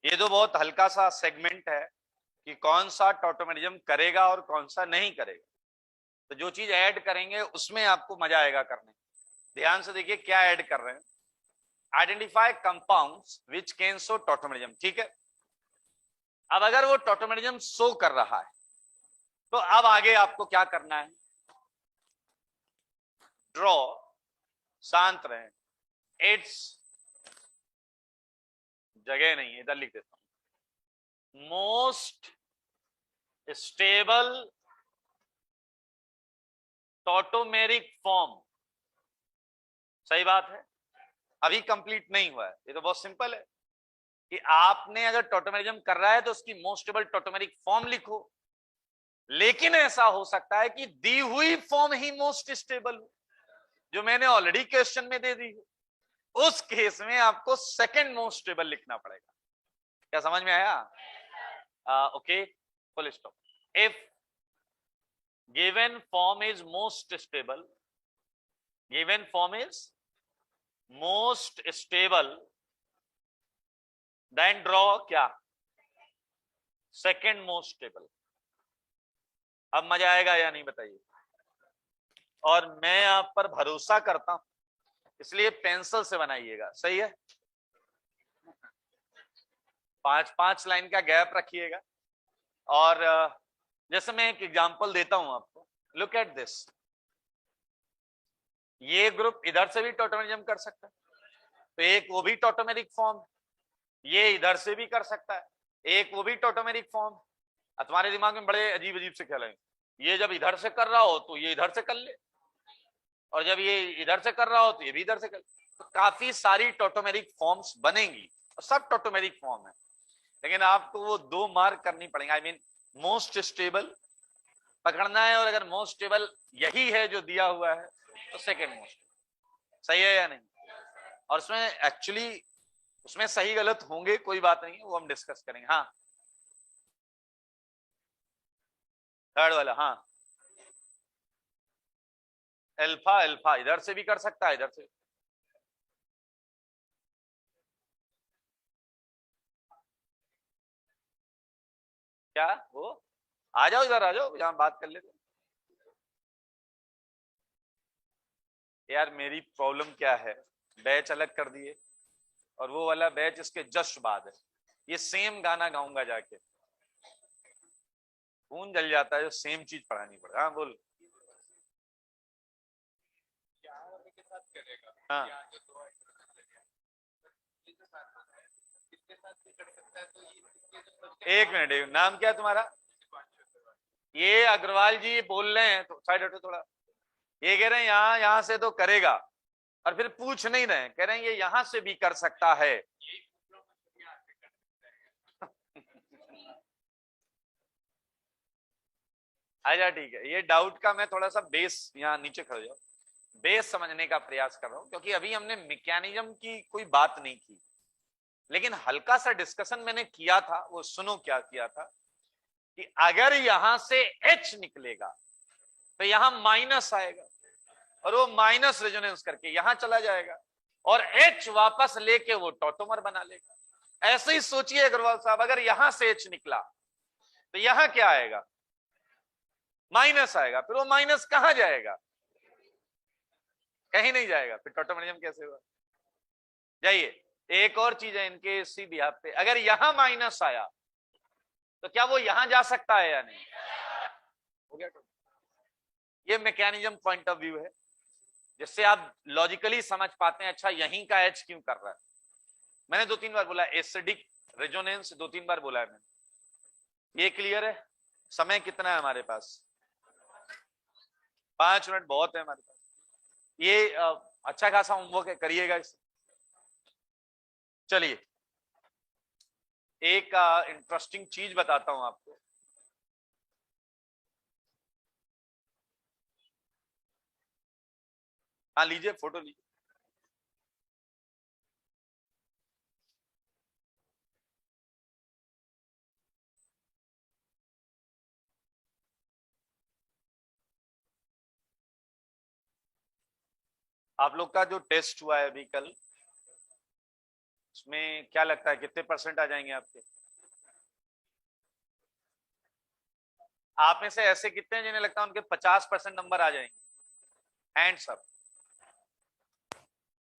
ये तो बहुत हल्का सा सेगमेंट है कि कौन सा टॉटोमेरिज्म करेगा और कौन सा नहीं करेगा, तो जो चीज ऐड करेंगे उसमें आपको मजा आएगा करने। ध्यान से देखिए क्या ऐड कर रहे हैं, identify compounds which can show tautomerism, ठीक है। अब अगर वो टॉटोमेरिज्म शो कर रहा है तो अब आगे आपको क्या करना है, ड्रॉ, शांत रहे, इट्स, जगह नहीं है इधर लिख देता हूं, मोस्ट स्टेबल टॉटोमेरिक फॉर्म। सही बात है, अभी कंप्लीट नहीं हुआ है, ये तो बहुत सिंपल है कि आपने अगर टॉटोमेरिज्म कर रहा है तो उसकी मोस्ट स्टेबल टॉटोमेरिक फॉर्म लिखो, लेकिन ऐसा हो सकता है कि दी हुई फॉर्म ही मोस्ट स्टेबल हो, जो मैंने ऑलरेडी क्वेश्चन में दे दी है, उस केस में आपको सेकंड मोस्ट स्टेबल लिखना पड़ेगा। क्या समझ में आया? Okay, full stop. If given form is most stable, given form is most stable, then draw क्या, सेकंड मोस्ट स्टेबल। अब मजा आएगा या नहीं बताइए? और मैं आप पर भरोसा करता हूं, इसलिए पेंसिल से बनाइएगा, सही है। 5-5 लाइन का गैप रखिएगा। और जैसे मैं एक एग्जांपल देता हूं आपको, लुक एट दिस, ये ग्रुप इधर से भी टॉटोमेरिज्म कर सकता है, तो एक वो भी टॉटोमेरिक फॉर्म, ये इधर से भी कर सकता है, एक वो भी टॉटोमेरिक फॉर्म। तुम्हारे दिमाग में बड़े अजीब अजीब से ख्याल आएंगे, ये जब इधर से कर रहा हो तो ये इधर से कर ले, और जब ये इधर से कर रहा हो तो ये भी इधर से कर ले, तो काफी सारी टॉटोमेरिक फॉर्म्स बनेंगी, और सब टॉटोमेरिक फॉर्म है, लेकिन आपको वो 2 मार्क करनी पड़ेंगे। आई मीन मोस्ट स्टेबल पकड़ना है, और अगर मोस्ट स्टेबल यही है जो दिया हुआ है तो सेकंड मोस्ट। सही है या नहीं? और उसमें एक्चुअली उसमें सही गलत होंगे, कोई बात नहीं है, वो हम डिस्कस करेंगे। हाँ थर्ड वाला, हाँ अल्फा, अल्फा इधर से भी कर सकता है, इधर से। क्या वो, आ जाओ इधर, आ जाओ यहाँ बात कर लेते। यार मेरी प्रॉब्लम क्या है, बैच अलग कर दिए और वो वाला बैच इसके जस्ट बाद है। ये सेम गाना गाऊंगा जाके, खून जल जाता है जो सेम चीज पढ़ानी पड़े। हाँ बोल। हाँ एक मिनट, नाम क्या है तुम्हारा? ये अग्रवाल जी बोल रहे हैं, तो साइड हटो थोड़ा। ये कह रहे हैं यहाँ यहाँ से तो करेगा, और फिर पूछ नहीं रहे, कह रहे हैं ये यहाँ से भी कर सकता है। अच्छा ठीक है, ये डाउट का मैं थोड़ा सा बेस यहाँ नीचे खड़े जाओ, बेस समझने का प्रयास कर रहा हूँ, क्योंकि अभी हमने मैकेनिज्म की कोई बात नहीं की, लेकिन हल्का सा डिस्कशन मैंने किया था। वो सुनो क्या किया था, कि अगर यहां से H निकलेगा तो यहां माइनस आएगा, और वो माइनस रेजोनेंस करके यहां चला जाएगा, और H वापस लेके वो टॉटोमर बना लेगा। ऐसे ही सोचिए अग्रवाल साहब, अगर यहां से H निकला तो यहां क्या आएगा? माइनस आएगा, फिर वो माइनस कहां जाएगा? कहीं नहीं जाएगा, फिर टॉटोमरिज्म कैसे हुआ? जाइए, एक और चीज है इनके इसी बिहार पे, अगर यहां माइनस आया तो क्या वो यहां जा सकता है या नहीं? हो गया। ये मैकेनिज्म पॉइंट ऑफ व्यू है, जिससे आप लॉजिकली समझ पाते हैं, अच्छा यहीं का एच क्यों कर रहा है। मैंने 2-3 बार बोला एसिडिक रेजोनेंस, 2-3 बार बोला है मैंने। ये क्लियर है? समय कितना है हमारे पास? 5 मिनट बहुत है हमारे पास। ये अच्छा खासा होमवर्क है, करिएगा इसे। चलिए, एक इंटरेस्टिंग चीज बताता हूं आपको। हाँ लीजिए, फोटो लीजिए। आप लोग का जो टेस्ट हुआ है अभी कल, उसमें क्या लगता है कितने परसेंट आ जाएंगे आपके? आप में से ऐसे कितने हैं जिन्हें लगता है उनके 50% नंबर आ जाएंगे? Hands up.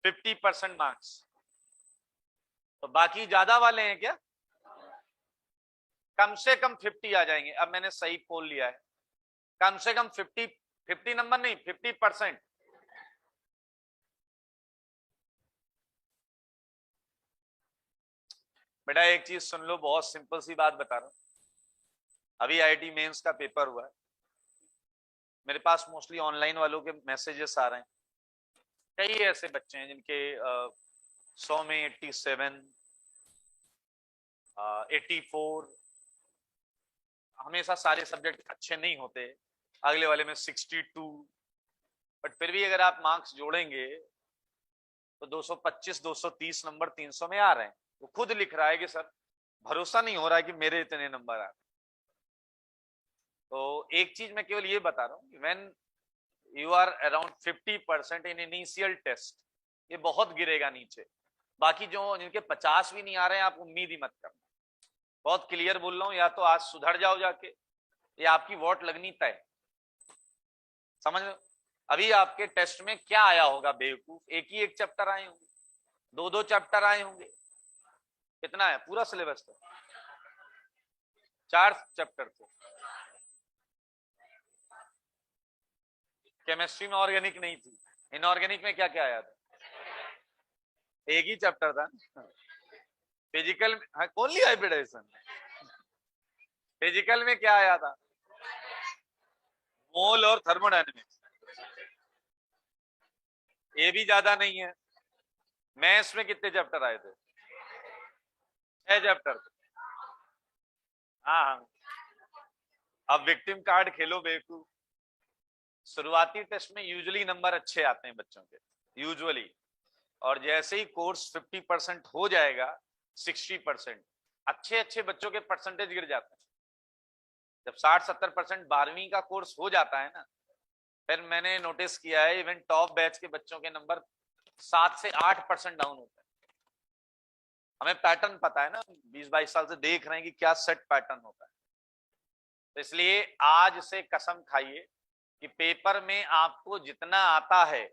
50% मार्क्स। तो बाकी ज्यादा वाले हैं क्या? कम से कम 50 आ जाएंगे। अब मैंने सही पोल लिया है, कम से कम 50, 50 नंबर नहीं, 50%। बेटा एक चीज सुन लो, बहुत सिंपल सी बात बता रहा हूं। अभी आईआईटी मेंस का पेपर हुआ है, मेरे पास मोस्टली ऑनलाइन वालों के मैसेजेस आ रहे हैं। कई ऐसे बच्चे हैं जिनके 100 में 87, 84, हमेशा सारे सब्जेक्ट अच्छे नहीं होते, अगले वाले में 62, बट फिर भी अगर आप मार्क्स जोड़ेंगे तो 225, 230 नंबर 300 में आ रहे हैं। वो खुद लिख रहा है कि सर भरोसा नहीं हो रहा है कि मेरे इतने नंबर आ रहे हैं। तो एक चीज मैं केवल ये बता रहा हूँ कि when you are around 50% in initial test, ये बहुत गिरेगा नीचे। बाकी जो जिनके 50 भी नहीं आ रहे हैं, आप उम्मीद ही मत करना। बहुत क्लियर बोल रहा हूँ, या तो आज सुधर जाओ जाके, या आपकी वोट लगनी तय। समझ लो, अभी आपके टेस्ट में क्या आया होगा बेवकूफ, एक ही एक चैप्टर आए होंगे, 2-2 चैप्टर आए होंगे। कितना है पूरा सिलेबस? तो 4 चैप्टर थे। केमिस्ट्री में ऑर्गेनिक नहीं थी, इनऑर्गेनिक में क्या क्या आया था? एक ही चैप्टर था। फिजिकल में, हाँ, कौन लिया हाइब्रिडाइजेशन? फिजिकल में क्या आया था? मोल और थर्मोडायनेमिक्स। ये भी ज्यादा नहीं है। मैथ्स में कितने चैप्टर आए थे? 6 चैप्टर थे। हाँ हाँ। अब विक्टिम कार्ड खेलो बेवकूफ। शुरुआती टेस्ट में यूजुअली नंबर अच्छे आते हैं बच्चों के, यूजुअली, और जैसे ही कोर्स 50% हो जाएगा, 60%, अच्छे अच्छे बच्चों के परसेंटेज गिर जाते हैं। जब 60-70% 12वीं का कोर्स हो जाता है ना, फिर मैंने नोटिस किया है इवन टॉप बैच के बच्चों के नंबर 7 से 8% डाउन होता है। हमें पैटर्न पता है ना, 20-22 साल से देख रहे हैं कि क्या सेट पैटर्न होता है। तो इसलिए आज से कसम खाइए कि पेपर में आपको जितना आता है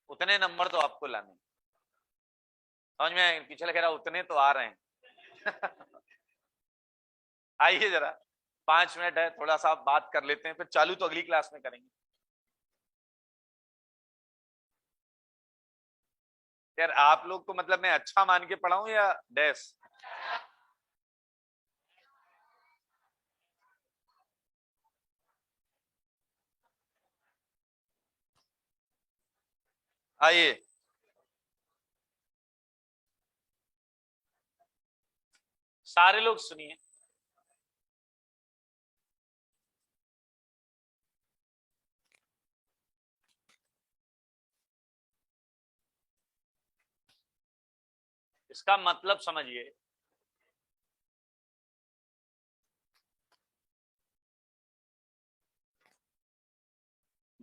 उतने नंबर तो आपको लाने। समझ में पीछे लग रहा उतने तो आ रहे हैं। आइए जरा 5 मिनट है, थोड़ा सा बात कर लेते हैं, फिर चालू तो अगली क्लास में करेंगे। यार आप लोग को मतलब मैं अच्छा मान के पढ़ाऊं या डैश? आइए सारे लोग सुनिए। इसका मतलब समझिए,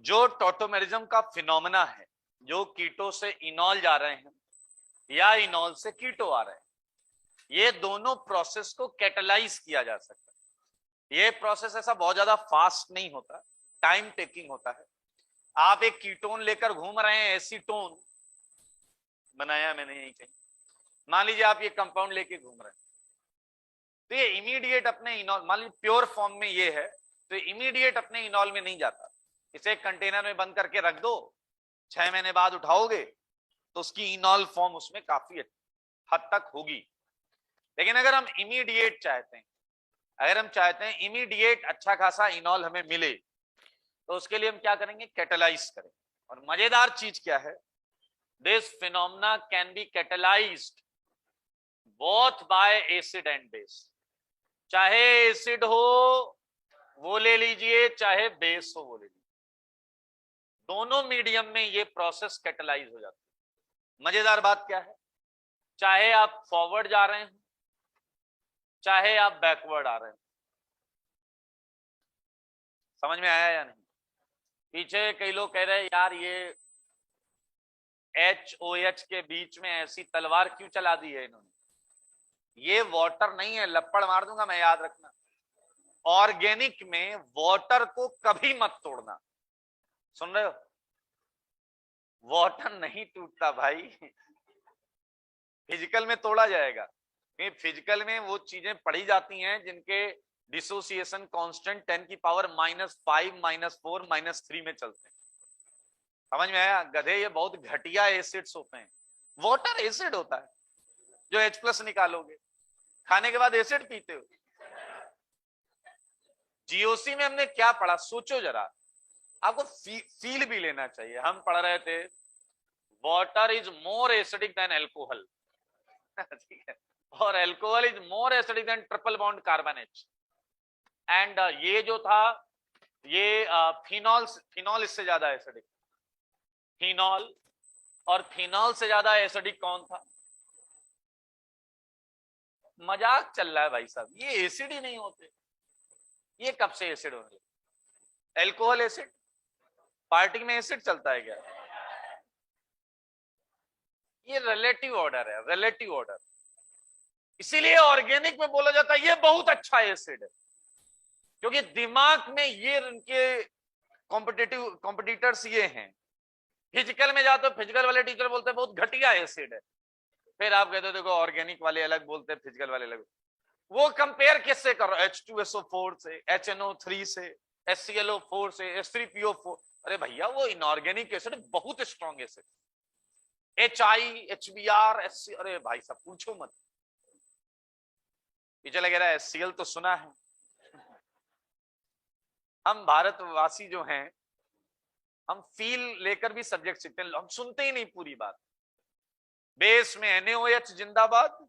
जो टोटोमेरिज्म का फिनोमेना है, जो कीटो से इनॉल जा रहे हैं या इनॉल से कीटो आ रहे हैं, ये दोनों प्रोसेस को कैटलाइज किया जा सकता है। ये प्रोसेस ऐसा बहुत ज्यादा फास्ट नहीं होता, टाइम टेकिंग होता है। आप एक कीटोन लेकर घूम रहे हैं, एसीटोन बनाया मैंने यही कहीं, मान लीजिए आप ये कंपाउंड लेके घूम रहे हैं, तो ये इमीडिएट अपने इनॉल, मान लीजिए प्योर फॉर्म में ये है, तो इमीडिएट अपने इनॉल में नहीं जाता। इसे कंटेनर में बंद करके रख दो, 6 महीने बाद उठाओगे तो उसकी इनॉल फॉर्म उसमें काफी हद तक होगी। लेकिन अगर हम इमीडिएट चाहते हैं, अगर हम चाहते हैं इमीडिएट अच्छा खासा इनॉल हमें मिले, तो उसके लिए हम क्या करेंगे, कैटलाइज करें। और मजेदार चीज क्या है, this phenomena can be catalysed both bye acid and base. चाहे एसिड हो वो ले लीजिए, चाहे बेस हो वो ले लीजिए, दोनों मीडियम में ये प्रोसेस कैटलाइज हो जाती है। मजेदार बात क्या है, चाहे आप फॉरवर्ड जा रहे हैं, चाहे आप बैकवर्ड आ रहे हैं। समझ में आया या नहीं? पीछे कई लोग कह रहे हैं यार ये HOH के बीच में ऐसी तलवार क्यों चला दी है इन्होंने। ये वाटर नहीं है, लपड़ मार दूंगा मैं, याद रखना। ऑर्गेनिक में वाटर को कभी मत तोड़ना। सुन रहे हो? वाटर नहीं टूटता भाई, फिजिकल में तोड़ा जाएगा। फिजिकल में वो चीजें पढ़ी जाती हैं जिनके डिसोसिएशन कांस्टेंट 10 की पावर -5, -4, -3 में चलते हैं। समझ में आया? गधे, ये बहुत घटिया एसिड्स होते हैं। वाटर एसिड होता है, जो H+ निकालोगे, खाने के बाद एसिड पीते हो। जीओसी में हमने क्या पढ़ा, सोचो जरा, आपको फील भी लेना चाहिए। हम पढ़ रहे थे water is more acidic then alcohol, ठीक है, और alcohol is more acidic then triple bond carbon H। And ये जो था, ये फिनॉल, फिनॉल इससे ज्यादा एसिडिक, फिनॉल, और फिनॉल से ज्यादा एसिडिक कौन था? मजाक चल रहा है भाई साहब, ये एसिड ही नहीं होते, ये कब से एसिड होने लगे? एल्कोहल एसिड, पार्टी में एसिड चलता है क्या? ये रिलेटिव ऑर्डर है, रिलेटिव ऑर्डर। इसीलिए ऑर्गेनिक में बोला जाता है ये बहुत अच्छा एसिड है, क्योंकि दिमाग में ये इनके कॉम्पिटिटर्स ये हैं। फिजिकल में जाते हो, फिजिकल वाले टीचर बोलते हैं बहुत घटिया एसिड है, फिर आप कहते हो देखो ऑर्गेनिक वाले अलग बोलते हैं, फिजिकल वाले अलग। वो कंपेयर किससे कर रहे हो? H2SO4 से, HNO3 से, HClO4 से, H3PO4। अरे भैया वो इनऑर्गेनिक एसिड बहुत strong acid, HI, HBr, SC, अरे भाई साहब पूछो मत। पीछे लग रहा है HCl तो सुना है। हम भारतवासी जो हैं, हम फील लेकर भी सब्जेक्ट सीखते हैं, हम सुनते ही नहीं पूरी बात। बेस में NaOH जिंदाबाद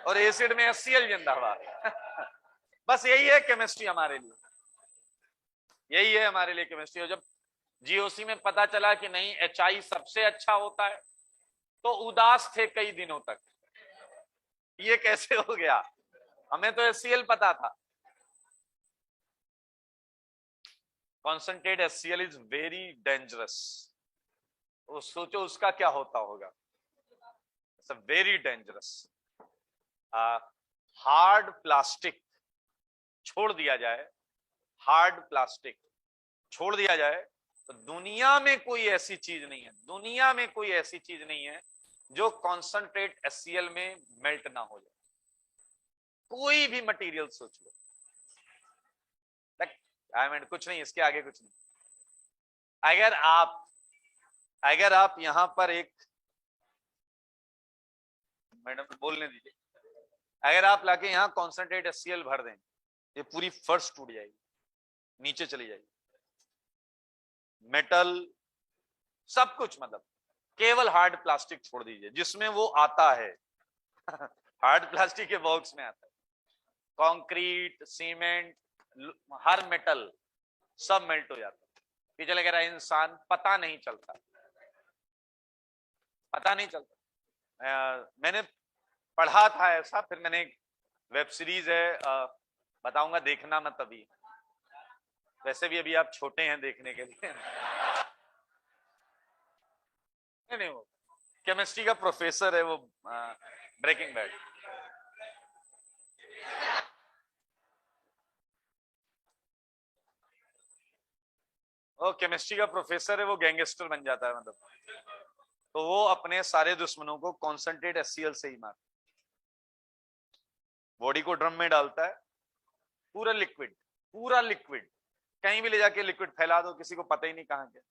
और एसिड में HCl जिंदाबाद। बस यही है केमिस्ट्री हमारे लिए, यही है हमारे लिए केमिस्ट्री। और जब जीओसी में पता चला कि नहीं HI सबसे अच्छा होता है, तो उदास थे कई दिनों तक, ये कैसे हो गया? हमें तो HCl पता था। Concentrate HCl is very dangerous. वो सोचो उसका क्या होता होगा, it's very dangerous. Hard plastic छोड़ दिया जाए, हार्ड प्लास्टिक छोड़ दिया जाए तो दुनिया में कोई ऐसी चीज नहीं है, दुनिया में कोई ऐसी चीज नहीं है जो कॉन्सेंट्रेट HCl में मेल्ट ना हो जाए। कोई भी मटेरियल सोच लो, कुछ नहीं, इसके आगे कुछ नहीं। अगर आप यहां पर एक, मैडम बोलने दीजिए, अगर आप लाके यहां कॉन्सेंट्रेट HCl भर दें, ये पूरी फर्श टूट जाएगी, नीचे चली जाएगी, मेटल सब कुछ, मतलब केवल हार्ड प्लास्टिक छोड़ दीजिए जिसमें वो आता है हार्ड प्लास्टिक के बॉक्स में आता है, कंक्रीट, सीमेंट, हर मेटल सब मेल्ट हो जाता है। पीछे लग रहा है इंसान, पता नहीं चलता, पता नहीं चलता। मैंने पढ़ा था ऐसा, फिर मैंने एक वेब सीरीज है, बताऊंगा, देखना मत अभी, वैसे भी अभी आप छोटे हैं देखने के लिए नहीं, वो केमिस्ट्री का प्रोफेसर है वो, ब्रेकिंग बैड। वो केमिस्ट्री का प्रोफेसर है, वो गैंगस्टर बन जाता है, मतलब तो वो अपने सारे दुश्मनों को कॉन्सेंट्रेट HCl से ही मारता, बॉडी को ड्रम में डालता है, पूरा लिक्विड, पूरा लिक्विड, कहीं भी ले जाके लिक्विड फैला दो, किसी को पता ही नहीं कहां गया।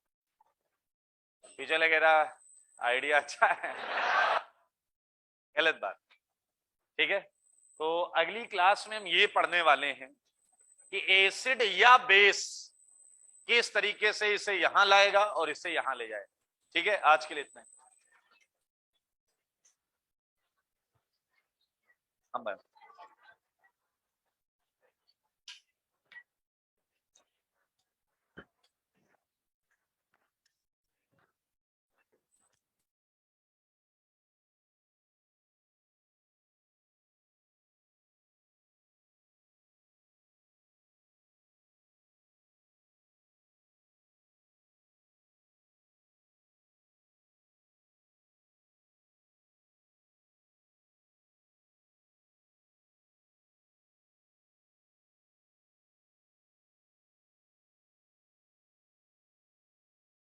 पीछे लगे रहा, आइडिया अच्छा है गलत बात, ठीक है। तो अगली क्लास में हम ये पढ़ने वाले हैं कि एसिड या बेस किस तरीके से इसे यहां लाएगा और इसे यहां ले जाए। ठीक है, आज के लिए इतना ही। हम